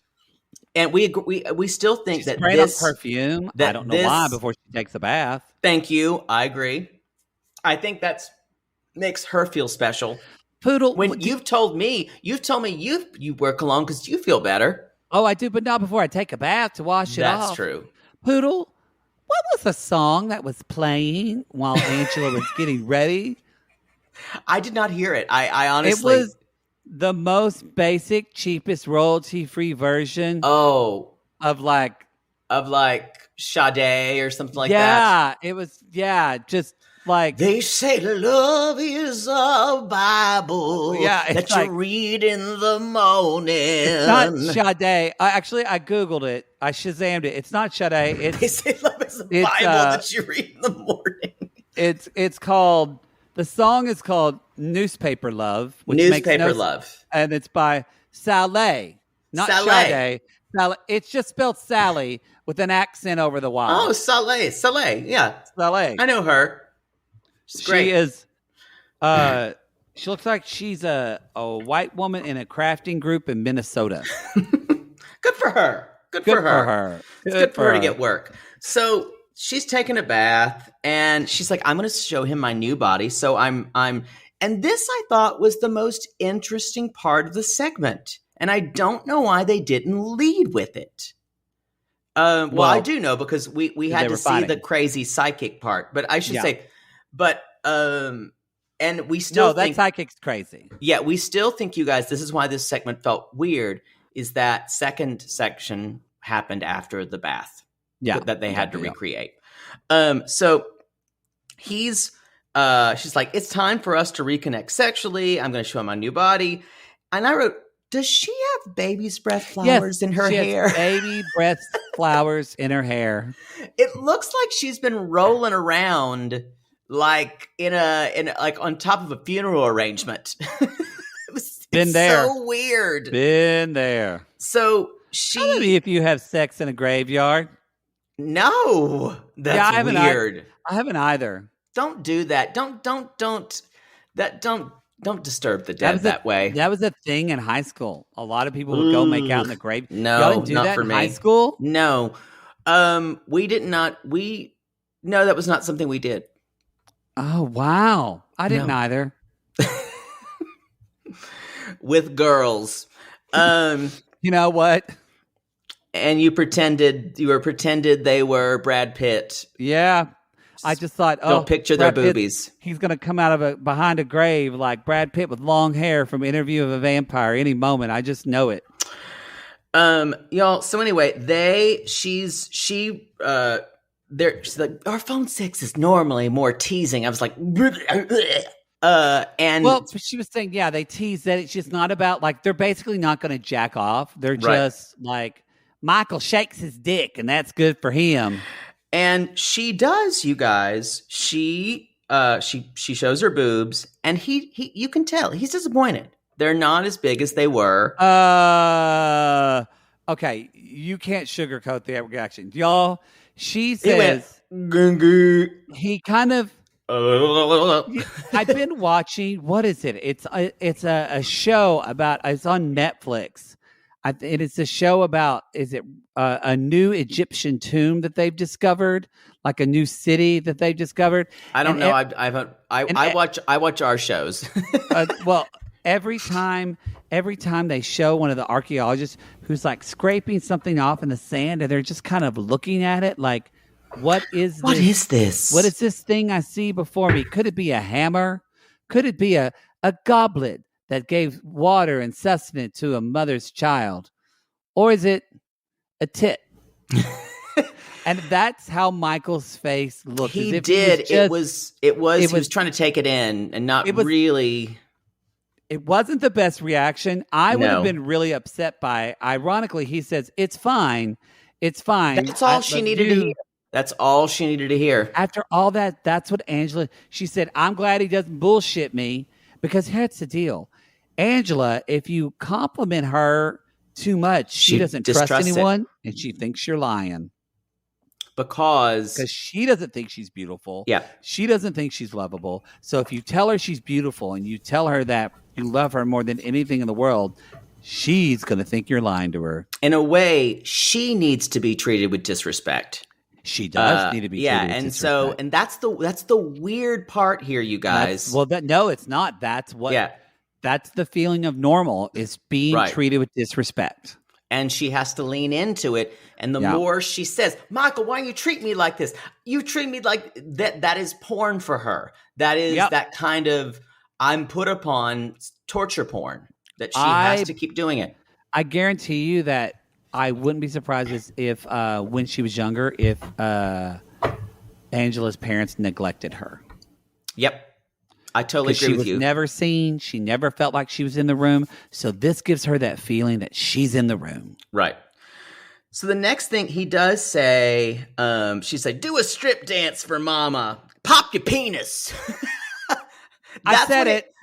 And we still think that this perfume. I don't know why before she takes a bath. Thank you. I agree. I think that's makes her feel special. Poodle, when you've told me you wear cologne because you feel better. Oh, I do, but not before I take a bath to wash it off. That's true. Poodle, what was the song that was playing while Angela was getting ready? I did not hear it. I honestly. It was the most basic, cheapest, royalty-free version. Oh, of like Sade or something like that. Yeah, it was. Yeah, just. Like they say love is a Bible that you read in the morning. It's not Sade. I Googled it. I Shazammed it. It's not Sade. They say love is a Bible that you read in the morning. It's called, the song is called Newspaper Love. Newspaper Love. And it's by Saleh. Not Sade. Saleh. It's just spelled Sally with an accent over the Y. Oh, Saleh. Yeah. Saleh. I know her. She is. She looks like she's a white woman in a crafting group in Minnesota. Good for her. Good for her. It's good for her to get work. So she's taking a bath, and she's like, "I'm going to show him my new body." So I'm, and this I thought was the most interesting part of the segment, and I don't know why they didn't lead with it. Well, I do know because we had to see the crazy psychic part, but I should say. But and we still think that psychic's crazy. Yeah, we still think, you guys, this is why this segment felt weird, is that second section happened after the bath. Yeah. That they had to recreate. So she's like, it's time for us to reconnect sexually. I'm going to show him my new body. And I wrote, does she have baby's breath flowers in her hair? Has baby breath flowers in her hair. It looks like she's been rolling around like in like on top of a funeral arrangement. It's so weird. Been there. So Tell me if you have sex in a graveyard. No, that's weird. I haven't either. Don't do that. Don't disturb the dead that way. That was a thing in high school. A lot of people would go make out in the grave. No, y'all didn't do not that for in me. High school? No, we did not. No, that was not something we did. Oh wow, I didn't either. With girls, you know what? And you were pretended they were Brad Pitt. Yeah. I just thought, don't picture Brad their boobies. Pitt, he's going to come out of behind a grave like Brad Pitt with long hair from Interview of a Vampire any moment. I just know it. Y'all. So anyway, she's like, our phone sex is normally more teasing. I was like, and well, she was saying, yeah, they tease that it's just not about like they're basically not going to jack off. They're just like Michael shakes his dick, and that's good for him. And she does, you guys. She shows her boobs, and he you can tell he's disappointed. They're not as big as they were. Okay, you can't sugarcoat the reaction, y'all. She He went, says "Gung-gung." he kind of. I've been watching. What is it? It's a show about. It's on Netflix. It's a show about. Is it a new Egyptian tomb that they've discovered, like a new city that they've discovered? I don't And know. ev- I watch our shows. well, every time they show one of the archaeologists who's like scraping something off in the sand, and they're just kind of looking at it like, what is this? What is this thing I see before me? Could it be a hammer? Could it be a goblet that gave water and sustenance to a mother's child? Or is it a tit? And that's how Michael's face looked. He did. He was trying to take it in and not really. It wasn't the best reaction. I would have been really upset by it. Ironically, he says, it's fine. It's fine. That's all she needed to hear. That's all she needed to hear. After all that, that's what Angela, she said, I'm glad he doesn't bullshit me, because here's the deal. Angela, if you compliment her too much, she doesn't trust anyone, and she thinks you're lying. Because she doesn't think she's beautiful. Yeah. She doesn't think she's lovable. So if you tell her she's beautiful and you tell her that you love her more than anything in the world, she's going to think you're lying to her. In a way, she needs to be treated with disrespect. She does need to be treated with disrespect. So that's the weird part here, you guys. No, it's not. That's the feeling of normal, is being treated with disrespect. And she has to lean into it. And the more she says, Michael, why do you treat me like this? You treat me like that. That is porn for her. That is that kind of I'm put upon torture porn that she has to keep doing it. I guarantee you that I wouldn't be surprised if when she was younger, if Angela's parents neglected her. Yep. I totally agree with you. She was never seen. She never felt like she was in the room. So this gives her that feeling that she's in the room. Right. So the next thing he does say, she's like, do a strip dance for mama. Pop your penis. I said it.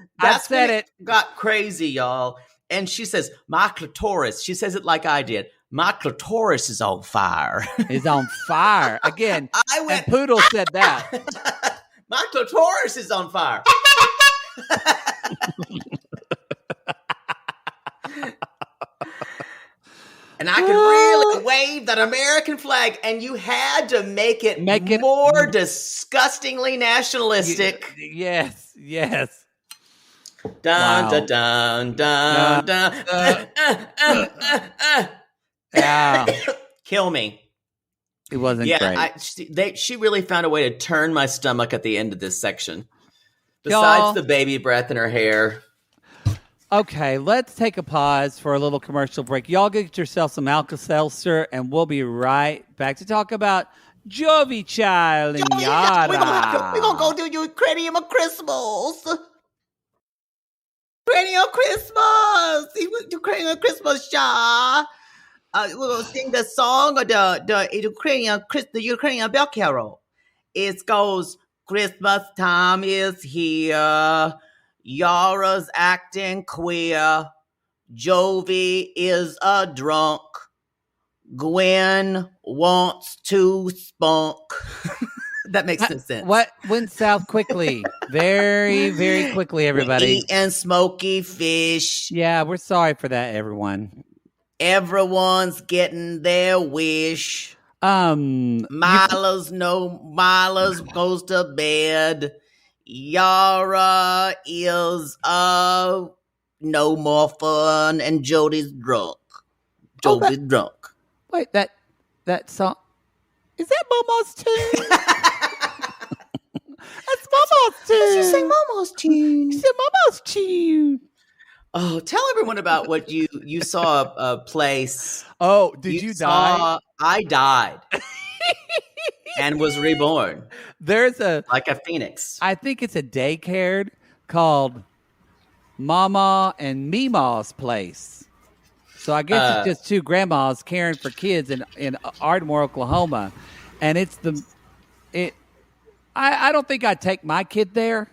Got crazy, y'all. And she says, my clitoris. She says it like I did. My clitoris is on fire. Is on fire. Again, and Poodle said that. My clitoris is on fire. And I could really wave that American flag, and you had to make it more disgustingly nationalistic. Yes. Dun, dun, dun, dun, dun. Kill me. It wasn't great. She really found a way to turn my stomach at the end of this section. Besides the baby breath in her hair. Okay, let's take a pause for a little commercial break. Y'all get yourself some Alka-Seltzer, and we'll be right back to talk about Jovi Child and Yara. We're going to go do Ukrainian Christmas. Ukrainian Christmas. Ukrainian Christmas, y'all. We're going to sing the song of the Ukrainian bell carol. It goes, Christmas time is here. Yara's acting queer. Jovi is a drunk. Gwen wants to spunk. That makes no sense. What went south quickly? Very, very quickly, everybody. Eating smoky fish. Yeah, we're sorry for that, everyone. Everyone's getting their wish. Milo's goes to bed. Yara is no more fun, and Jody's drunk. Jody's drunk. Wait, that song, is that Momo's tune? That's Momo's tune. She sang Momo's tune. She said Momo's tune. Oh, tell everyone about what you saw a place. Oh, did you die? I died. And was reborn. There's like a phoenix. I think it's a daycare called Mama and Meemaw's Place. So I guess it's just two grandmas caring for kids in Ardmore, Oklahoma. And I don't think I'd take my kid there.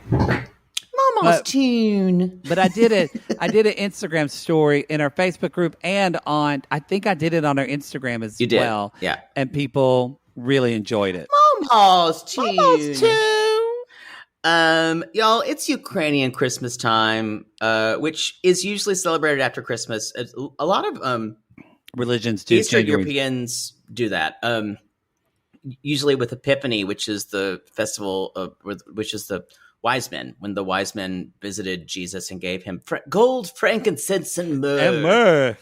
Mama Mama's tune. But I did it. I did an Instagram story in our Facebook group and I think I did it on our Instagram as well. Yeah. And people really enjoyed it. Mama's tune. Mama's Y'all, it's Ukrainian Christmas time, which is usually celebrated after Christmas. A lot of religions do. Eastern Europeans do that. Usually with Epiphany, which is the festival which is the wise men, when the wise men visited Jesus and gave him gold, frankincense, and myrrh. And myrrh.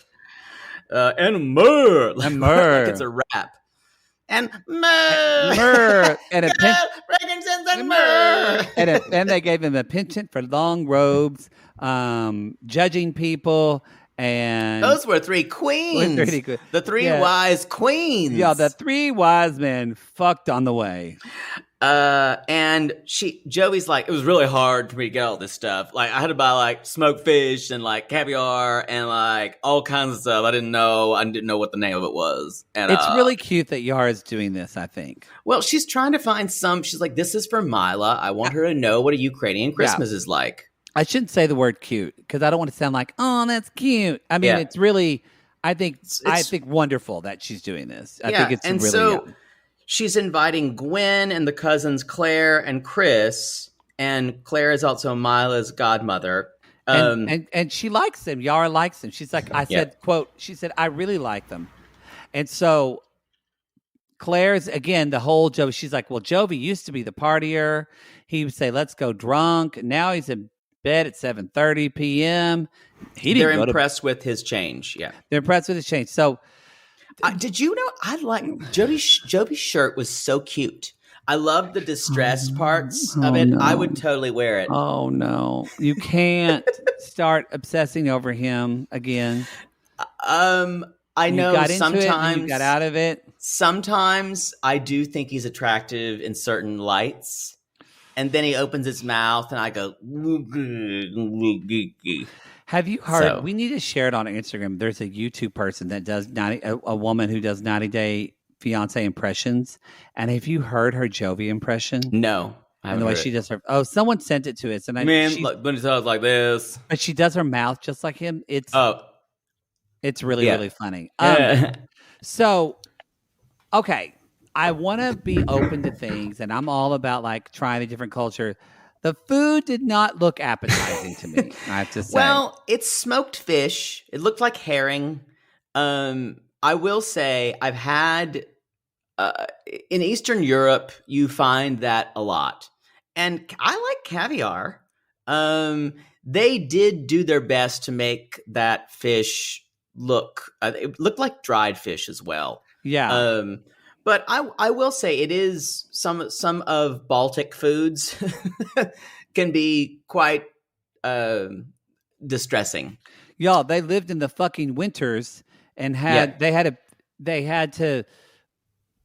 And myrrh. And myrrh. Like it's a rap. And myrrh. Myrrh. And frankincense and myrrh. And they gave him a penchant for long robes, judging people. And those were three queens. The three wise queens. Yeah, the three wise men fucked on the way. And Jovi's like, it was really hard for me to get all this stuff. Like, I had to buy like smoked fish and like caviar and like all kinds of stuff. I didn't know what the name of it was. And it's really cute that Yara's doing this, I think. Well, she's trying to find she's like, this is for Mila. I want her to know what a Ukrainian Christmas is like. I shouldn't say the word cute because I don't want to sound like, oh, that's cute. I mean, it's really, I think wonderful that she's doing this. I think it's really she's inviting Gwen and the cousins Claire and Chris, and Claire is also Mila's godmother. And she likes them. Yara likes them. She's like, I said, quote, she said, I really like them. And so Claire's, again, the whole Jovi, she's like, well, Jovi used to be the partier. He would say, let's go drunk. Now he's in bed at 7:30 p.m. They're impressed with his change. Yeah. They're impressed with his change. So did you know I like Jovi's shirt was so cute. I love the distressed parts of it. No. I would totally wear it. Oh no. You can't start obsessing over him again. I know got sometimes you got out of it. Sometimes I do think he's attractive in certain lights. And then he opens his mouth, and I go. Have you heard? We need to share it on Instagram. There's a YouTube person that does a woman who does 90-day fiancé impressions. And have you heard her Jovi impression? No, and the way she does her. Oh, someone sent it to us, and when he talks like this, but she does her mouth just like him. It's really really funny. So, okay. I want to be open to things, and I'm all about like trying a different culture. The food did not look appetizing to me, I have to say. Well, it's smoked fish. It looked like herring. I will say I've had in Eastern Europe, you find that a lot. And I like caviar. They did do their best to make that fish look it looked like dried fish as well. Yeah. But I will say it is some of Baltic foods can be quite distressing. Y'all, they lived in the fucking winters and they had to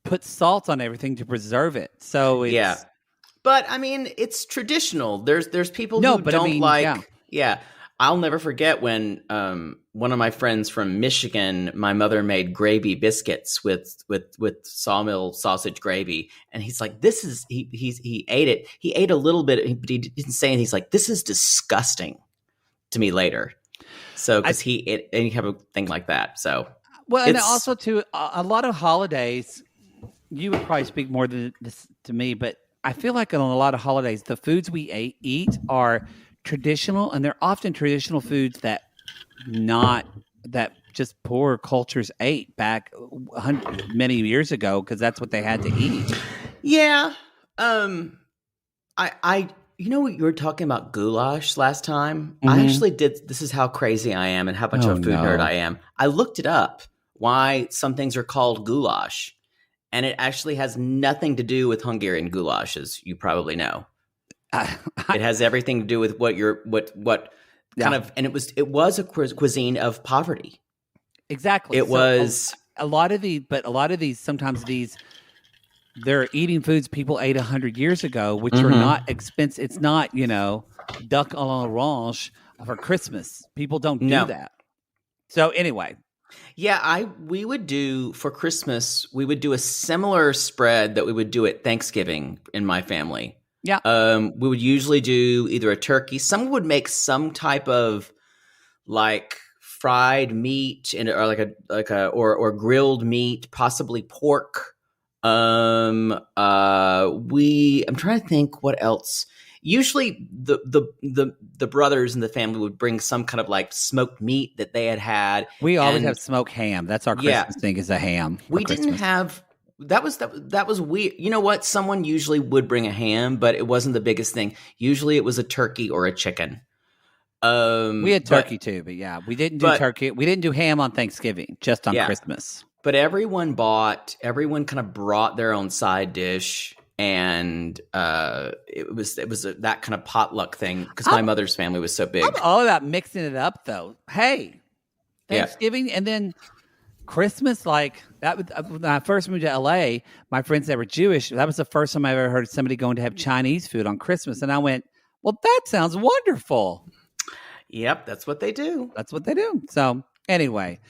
put salt on everything to preserve it. So it's But I mean, it's traditional. There's people who don't I'll never forget when one of my friends from Michigan, my mother made gravy biscuits with sawmill sausage gravy, and he's like, "This is." He ate it. He ate a little bit, but he didn't say anything. He's like, "This is disgusting," to me later. So because he have a thing like that. So and also to a lot of holidays, you would probably speak more than this to me, but I feel like on a lot of holidays, the foods we eat are traditional, and they're often traditional foods that just poor cultures ate back many years ago because that's what they had to eat. Yeah. I you were talking about goulash last time. Mm-hmm. I actually did. This is how crazy I am and how much of a food nerd I am. I looked it up, why some things are called goulash, and it actually has nothing to do with Hungarian goulash, as you probably know. It has everything to do with what kind of, and it was a cuisine of poverty. Exactly. It was a lot of these. Sometimes they're eating foods people ate 100 years ago, which are not expensive. It's not duck à l'orange for Christmas. People don't do that. So anyway. Yeah, we would do for Christmas. We would do a similar spread that we would do at Thanksgiving in my family. Yeah. We would usually do either a turkey. Some would make some type of like fried meat or grilled meat, possibly pork. I'm trying to think what else. Usually the brothers in the family would bring some kind of like smoked meat that they had. We always have smoked ham. That's our Christmas thing, is a ham. We didn't have that was weird. You know what? Someone usually would bring a ham, but it wasn't the biggest thing. Usually it was a turkey or a chicken. We had turkey too, but yeah, we didn't do turkey. We didn't do ham on Thanksgiving, just on Christmas. But everyone kind of brought their own side dish, and it was that kind of potluck thing because my mother's family was so big. I'm all about mixing it up, though. Hey, Thanksgiving and then Christmas, like that. When I first moved to LA, my friends that were Jewish, that was the first time I ever heard somebody going to have Chinese food on Christmas, and I went, "Well, that sounds wonderful." Yep, that's what they do. That's what they do. So anyway.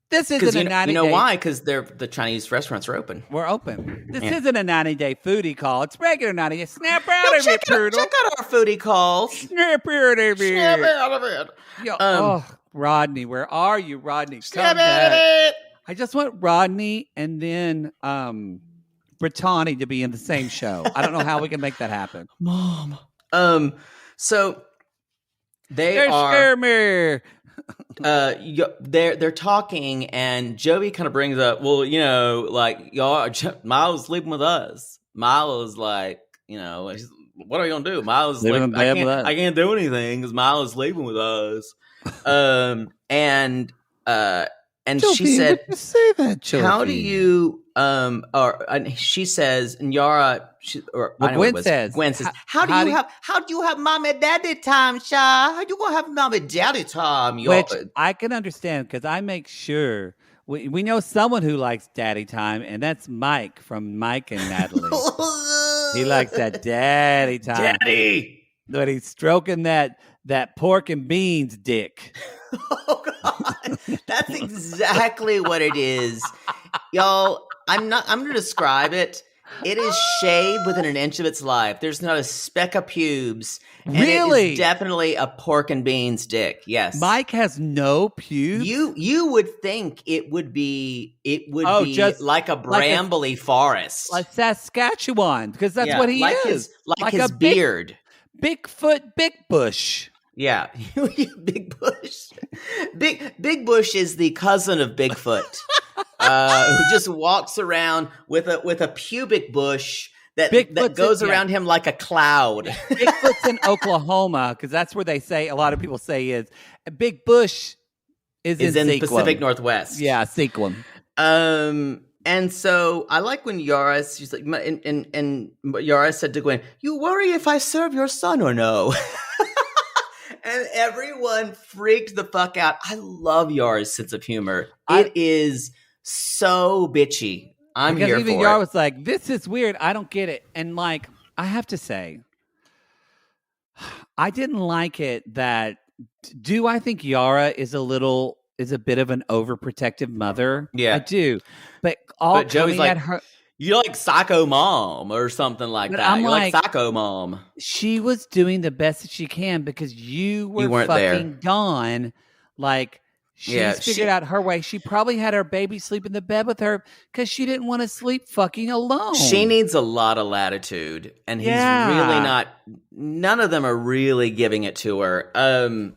This isn't a 90-day. You know why? Because the Chinese restaurants are open. We're open. This isn't a 90-day foodie call. It's regular 90. Snap out of it, Turtle. Check out our foodie calls. Snap out of it. Snap out of it. Yo, Rodney, where are you, Rodney? Snap out of it. I just want Rodney and then Brittany to be in the same show. I don't know how we can make that happen. Mom. So they're they're talking, and Jovi kind of brings up, well, you know, like Miles is sleeping with us. Miles is like, you know, what are you gonna do? Miles is like, I can't do anything because Miles is sleeping with us. And Jovi, she said, say that, Jovi. How do you and she says, and Yara, Gwen says, how do you have mom and daddy time, Sha? How you gonna have mom and daddy time? Which I can understand because I make sure we know someone who likes daddy time, and that's Mike from Mike and Natalie. He likes that daddy time. Daddy, but he's stroking that pork and beans dick. Oh God, that's exactly what it is, y'all. I'm going to describe it. It is shaved within an inch of its life. There's not a speck of pubes. And really? It is definitely a pork and beans dick. Yes. Mike has no pubes? You would think it would be just like a brambly forest. Like Saskatchewan, because that's what he is. Like his beard. Bigfoot, Big Bush. Yeah. Big Bush. Big Bush is the cousin of Bigfoot. Who just walks around with a pubic bush that goes around him like a cloud. Bigfoot's in Oklahoma because that's where they say, a lot of people say is. Big Bush is in the Pacific Northwest. Yeah, Sequim. And so I like when Yara, she's like, and Yara said to Gwen, "You worry if I serve your son or no?" And everyone freaked the fuck out. I love Yara's sense of humor. It is so bitchy. I'm here for it. Because even Yara was like, this is weird. I don't get it. And like, I have to say, I didn't like it that, do I think Yara is a bit of an overprotective mother? Yeah. I do. But Joey's like, you're like psycho mom or something like that. You're like psycho mom. She was doing the best that she can because you weren't fucking there. Gone. Like, she's figured out her way. She probably had her baby sleep in the bed with her because she didn't want to sleep fucking alone. She needs a lot of latitude, and he's really not. None of them are really giving it to her. And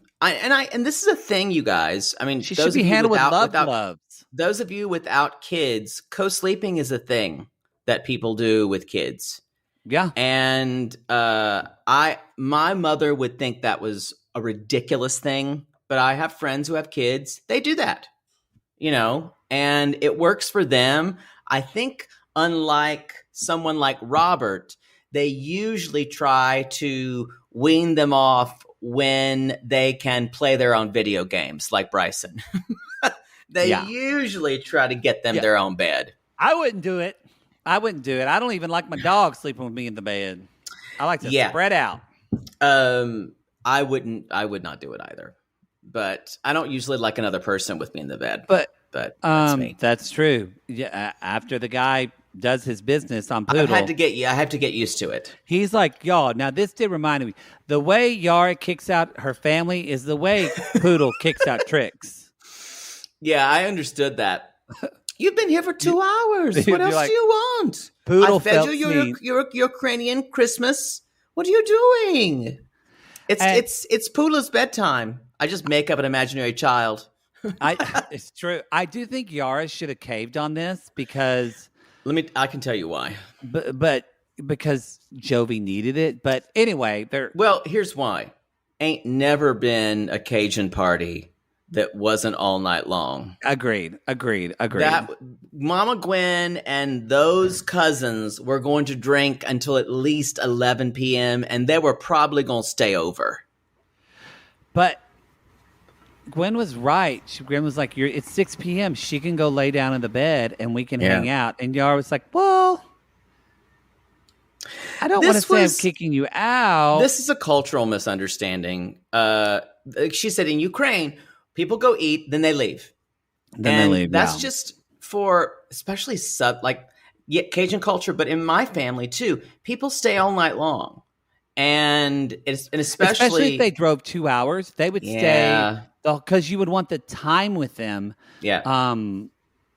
this is a thing, you guys. I mean, she should be handled with love gloves. Those of you without kids, co-sleeping is a thing that people do with kids. Yeah. And my mother would think that was a ridiculous thing, but I have friends who have kids. They do that, you know, and it works for them. I think unlike someone like Robert, they usually try to wean them off when they can play their own video games, like Bryson. They usually try to get them their own bed. I wouldn't do it. I don't even like my dog sleeping with me in the bed. I like to spread out. I would not do it either. But I don't usually like another person with me in the bed. But that's me. That's true. Yeah. After the guy does his business on I Poodle. have to get used to it. He's like, y'all, now this did remind me. The way Yara kicks out her family is the way Poodle kicks out Trix. Yeah, I understood that. You've been here for 2 hours. What else do you want? Poodle I fed you your Ukrainian Christmas. What are you doing? It's Poodle's bedtime. I just make up an imaginary child. It's true. I do think Yara should have caved on this because I can tell you why. But because Jovi needed it. But anyway, well, here's why. Ain't never been a Cajun party that wasn't all night long. Agreed. That Mama Gwen and those cousins were going to drink until at least 11 p.m. and they were probably going to stay over. But Gwen was right. Gwen was like, it's 6 p.m. She can go lay down in the bed and we can hang out. And Yara was like, well, I don't want to say I'm kicking you out. This is a cultural misunderstanding. She said in Ukraine, people go eat, then they leave. That's just for especially Cajun culture, but in my family too, people stay all night long. And especially if they drove 2 hours, they would stay because you would want the time with them. Yeah.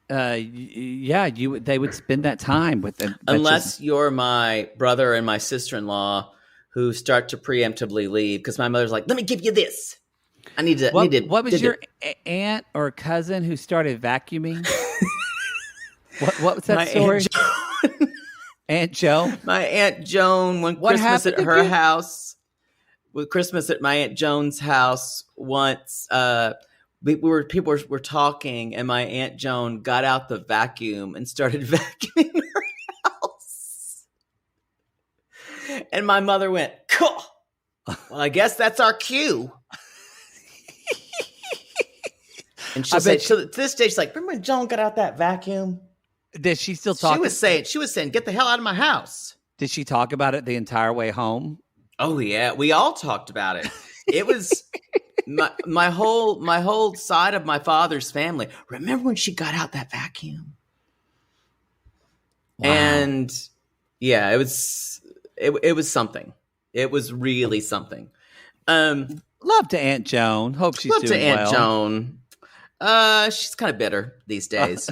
They would spend that time with them. Unless you're my brother and my sister-in-law who start to preemptively leave because my mother's like, let me give you this. What was your aunt or cousin who started vacuuming? what was that story? Aunt Joe? My Aunt Joan, when Christmas at her house, with Christmas at my Aunt Joan's house once, people were talking, and my Aunt Joan got out the vacuum and started vacuuming her house. And my mother went, cool. Well, I guess that's our cue. And she'll say, to this day, she's like, remember when Joan got out that vacuum? Did she still talk? She was saying, get the hell out of my house. Did she talk about it the entire way home? Oh yeah, we all talked about it. It was my whole side of my father's family. Remember when she got out that vacuum? Wow. And yeah, it was something. It was really something. Love to Aunt Joan. Hope she's doing well. Love to Aunt Joan. She's kind of bitter these days.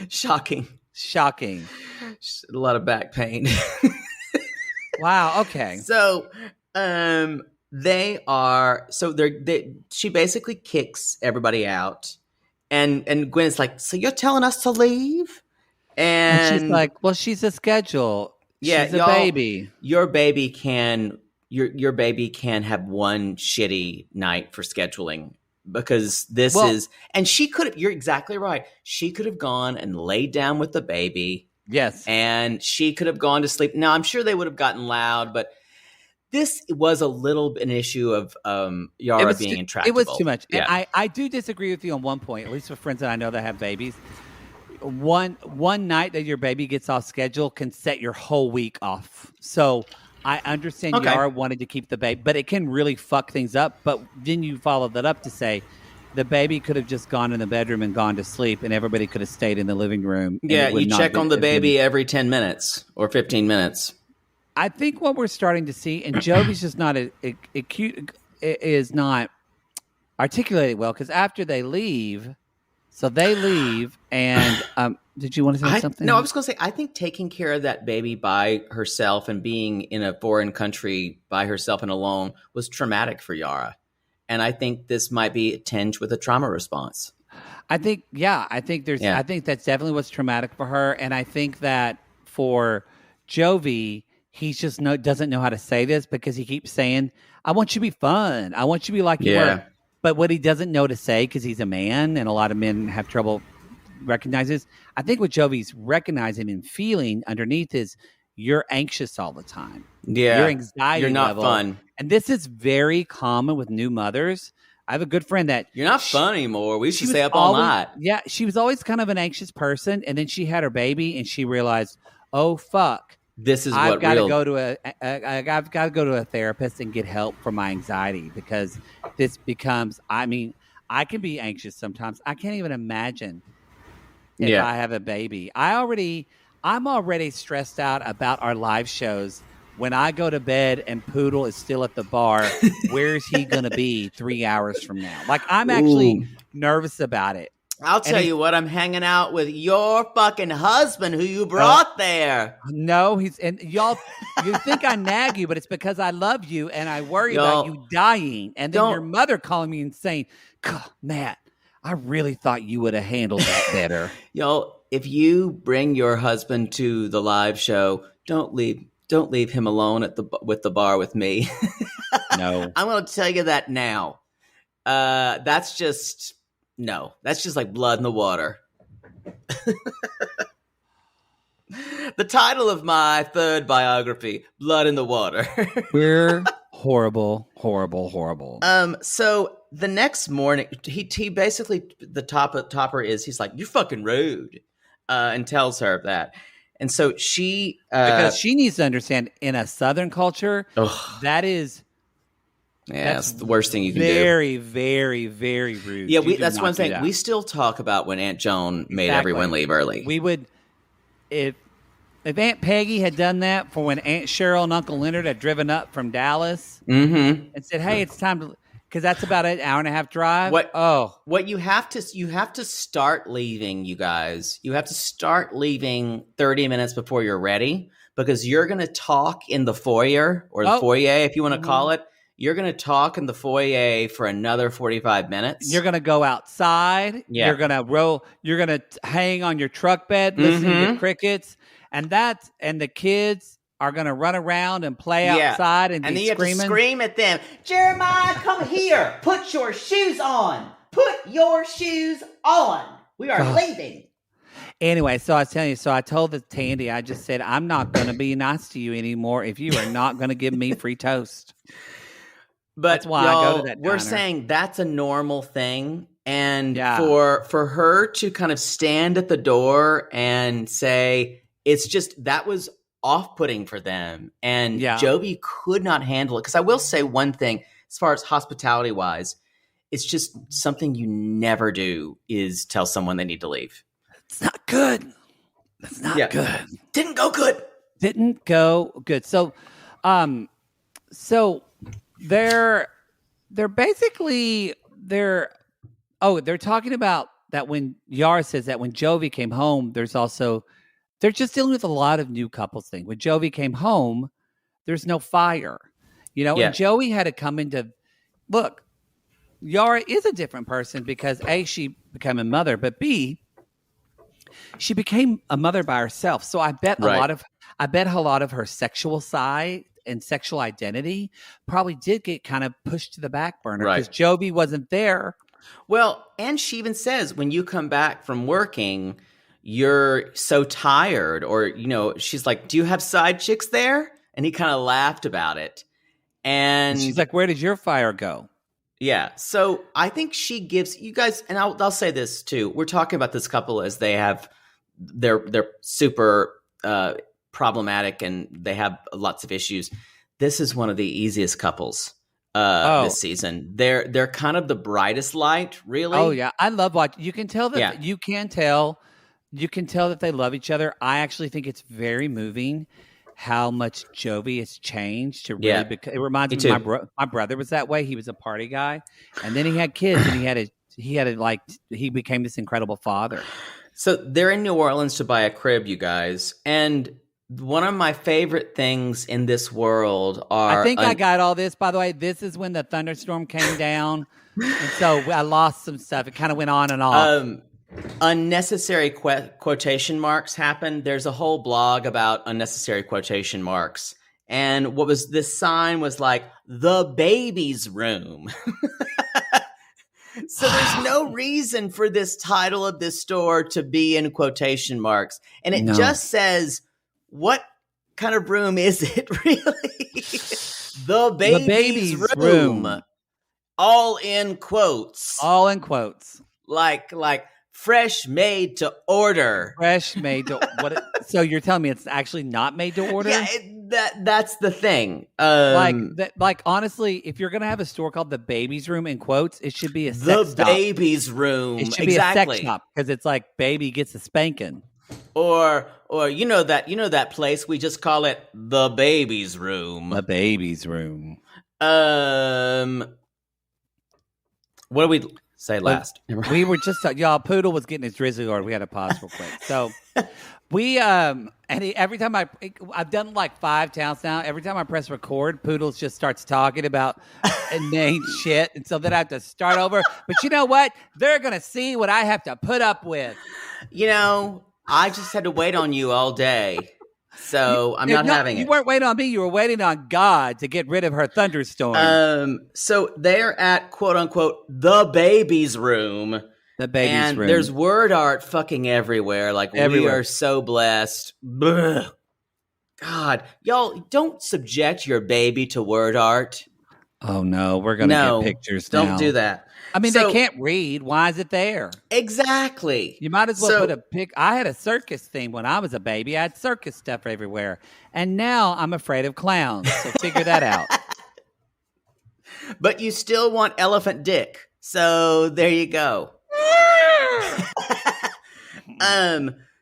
Shocking. A lot of back pain. Wow. Okay. So, she basically kicks everybody out, and Gwen's like, "So you're telling us to leave?" And she's like, "Well, she's a schedule. Yeah, she's a baby. Your baby can have one shitty night for scheduling." Because and she could have, you're exactly right. She could have gone and laid down with the baby. Yes. And she could have gone to sleep. Now, I'm sure they would have gotten loud, but this was a little an issue of Yara being intractable. It was too much. Yeah. And I do disagree with you on one point, at least with friends that I know that have babies. One night that your baby gets off schedule can set your whole week off. So I understand Yara wanted to keep the baby, but it can really fuck things up. But then you follow that up to say the baby could have just gone in the bedroom and gone to sleep, and everybody could have stayed in the living room. Yeah, you check on the baby every 10 minutes or 15 minutes. I think what we're starting to see, and Jovi's just not is not articulated well, because after they leave, and did you want to say something? No, I was going to say, I think taking care of that baby by herself and being in a foreign country by herself and alone was traumatic for Yara. And I think this might be tinged with a trauma response. I think that's definitely what's traumatic for her. And I think that for Jovi, he just doesn't know how to say this because he keeps saying, I want you to be fun. I want you to be like you were. But what he doesn't know to say, because he's a man and a lot of men have trouble recognizes, I think what Jovi's recognizing and feeling underneath is you're anxious all the time. Yeah. Your anxiety You're not level. fun. And this is very common with new mothers. I have a good friend that... You're not fun anymore. We should stay up all night. Yeah, she was always kind of an anxious person, and then she had her baby, and she realized, oh, fuck. This is I've got to go to a therapist and get help for my anxiety, because this becomes... I mean, I can be anxious sometimes. I can't even imagine if I have a baby. I'm already stressed out about our live shows. When I go to bed and Poodle is still at the bar, where's he going to be 3 hours from now? Like, I'm actually nervous about it. I'll tell you what, I'm hanging out with your fucking husband who you brought there. No, y'all, you think I nag you, but it's because I love you and I worry about you dying. And then your mother calling me and saying, God, Matt, I really thought you would have handled that better. If you bring your husband to the live show, don't leave him alone with the bar with me. No. I'm going to tell you that now. That's just like blood in the water. The title of my third biography, Blood in the Water. We're horrible, horrible, horrible. So the next morning, he basically, the topper is, he's like, you're fucking rude, and tells her that. And so she... because she needs to understand, in a Southern culture, that is... Yeah, that's the worst thing you can do. Very, very, very rude. Yeah, that's one thing. We still talk about when Aunt Joan made everyone leave early. We would, if Aunt Peggy had done that for when Aunt Cheryl and Uncle Leonard had driven up from Dallas and said, "Hey, it's time to," because that's about an hour and a half drive. What you have to start leaving, you guys. You have to start leaving 30 minutes before you're ready, because you're going to talk in the foyer or the foyer, if you want to call it. You're going to talk in the foyer for another 45 minutes. You're going to go outside. Yeah. You're going to roll. You're going to hang on your truck bed, listening to crickets. And the kids are going to run around and play outside and be then you screaming. Have to scream at them. Jeremiah, come here. Put your shoes on. Put your shoes on. We are leaving. Anyway, so I was telling you, I told the Tandy, I just said, I'm not going to be nice to you anymore if you are not going to give me free toast. But that's why I go to that diner. We're saying that's a normal thing. And for her to kind of stand at the door and say, it's just, that was off-putting for them. And Jovi could not handle it. Because I will say one thing, as far as hospitality-wise, it's just something you never do is tell someone they need to leave. It's not good. It's not good. Didn't go good. Didn't go good. So they're basically they're talking about that when Yara says that when Jovi came home, they're just dealing with a lot of new couples thing. When Jovi came home, there's no fire, and Joey had to come into look. Yara is a different person because A, she became a mother, but B, she became a mother by herself. So I bet a lot of her sexual side and sexual identity probably did get kind of pushed to the back burner because Jovi wasn't there. Well, and she even says when you come back from working, you're so tired, or she's like, "Do you have side chicks there?" And he kind of laughed about it. And she's like, "Where did your fire go?" Yeah. So I think she gives you guys, and I'll say this too. We're talking about this couple as they're super problematic and they have lots of issues. This is one of the easiest couples this season. They're kind of the brightest light, really. Oh yeah, I love watching. You can tell that you can tell that they love each other. I actually think it's very moving how much Jovi has changed to really because it reminds me of my brother was that way. He was a party guy, and then he had kids, and he became this incredible father. So they're in New Orleans to buy a crib, you guys, and one of my favorite things in this world are... I think I got all this, by the way. This is when the thunderstorm came down, and so I lost some stuff. It kind of went on and off. Unnecessary quotation marks happened. There's a whole blog about unnecessary quotation marks. And this sign was like, the baby's room. So there's no reason for this title of this store to be in quotation marks. And it just says... What kind of room is it, really? The baby's room. All in quotes. All in quotes. Like fresh made to order. Fresh made to what? So you're telling me it's actually not made to order? Yeah, That's the thing. Like honestly, if you're gonna have a store called the Baby's Room in quotes, it should be a sex the shop. Baby's Room. It should be a sex shop because it's like baby gets a spanking. Or you know that place, we just call it the Baby's Room. The Baby's Room. What did we say last? We were just y'all. Poodle was getting his drizzly order. We had to pause real quick. So we every time I've done like 5 towns now. Every time I press record, Poodle just starts talking about inane shit, and so then I have to start over. But you know what? They're gonna see what I have to put up with. I just had to wait on you all day. So I'm not having it. You weren't waiting on me. You were waiting on God to get rid of her thunderstorm. So they're at, quote unquote, the Baby's Room. The Baby's Room. There's word art fucking everywhere. Like, we are so blessed. Blech. God, y'all, don't subject your baby to word art. Oh, no. We're going to get pictures now. Don't do that. I mean, they can't read. Why is it there? Exactly. You might as well put a pic. I had a circus theme when I was a baby. I had circus stuff everywhere. And now I'm afraid of clowns. So figure that out. But you still want elephant dick. So there you go.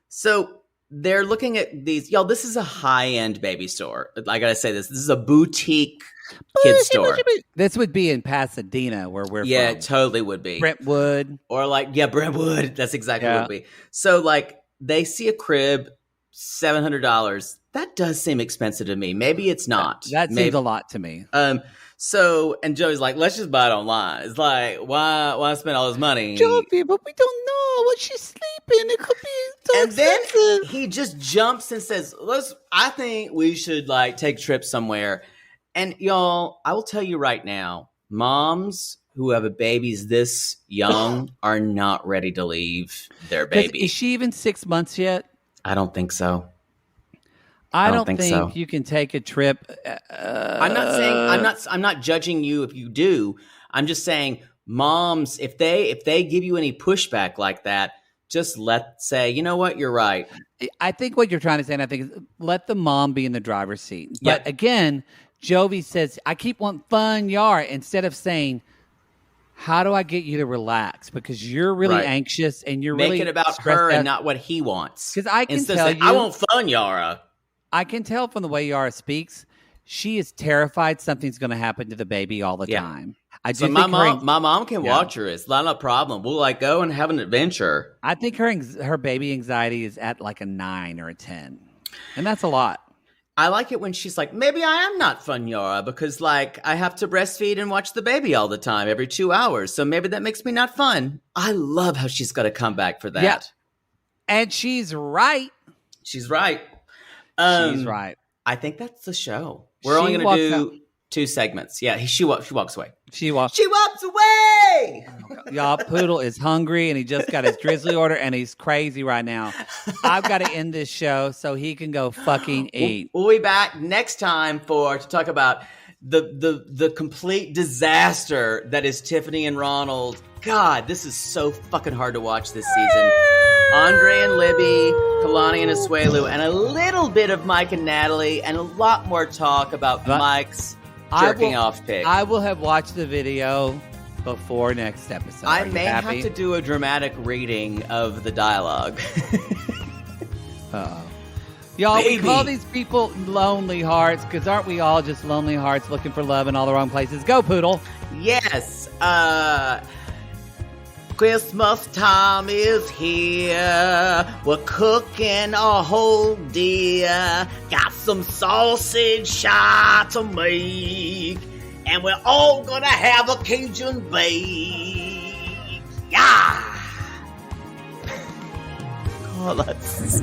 So they're looking at these. Y'all, this is a high-end baby store. I got to say this. This is a boutique kid store. This would be in Pasadena, where we're from. Yeah, it totally would be. Brentwood. Or Brentwood. That's exactly what it would be. So, they see a crib, $700. That does seem expensive to me. Maybe it's not. That seems a lot to me. So, and Joey's like, let's just buy it online. It's like, why spend all this money? Jovi, but we don't know what she's sleeping. It could be so expensive. Then he just jumps and says, I think we should take a trip somewhere. And y'all, I will tell you right now, moms who have a babies this young are not ready to leave their baby. Is she even 6 months yet? I don't think so. I don't think so. You can take a trip. I'm not judging you if you do. I'm just saying, moms, if they give you any pushback like that, just say, you know what, you're right. I think what you're trying to say, and I think, is let the mom be in the driver's seat. But again, Jovi says, I keep wanting fun, Yara, instead of saying, how do I get you to relax? Because you're really anxious and you're really make it about her and not what he wants. Because I can tell you, I want fun, Yara. I can tell from the way Yara speaks, she is terrified something's going to happen to the baby all the time. My mom can watch her. It's not a problem. We'll go and have an adventure. I think her baby anxiety is at a 9 or a 10, and that's a lot. I like it when she's like, maybe I am not fun, Yara, because I have to breastfeed and watch the baby all the time every 2 hours. So maybe that makes me not fun. I love how she's got to come back for that. Yeah. And she's right. She's right. She's right. I think that's the show. We're only going to do 2 segments. Yeah, she walks away. She walks away! Y'all, Poodle is hungry, and he just got his drizzly order, and he's crazy right now. I've got to end this show so he can go fucking eat. We'll be back next time to talk about the complete disaster that is Tiffany and Ronald. God, this is so fucking hard to watch this season. Andrei and Libby, Kalani and Asuelu, and a little bit of Mike and Natalie, and a lot more talk about Mike's jerking off pic. I will have watched the video before next episode. I may have to do a dramatic reading of the dialogue. Uh-oh. Y'all, we call these people lonely hearts, because aren't we all just lonely hearts looking for love in all the wrong places? Go, Poodle. Yes. Christmas time is here. We're cooking a whole deer. Got some sausage shy to make. And we're all gonna have a Cajun bake. Yeah! God, that's...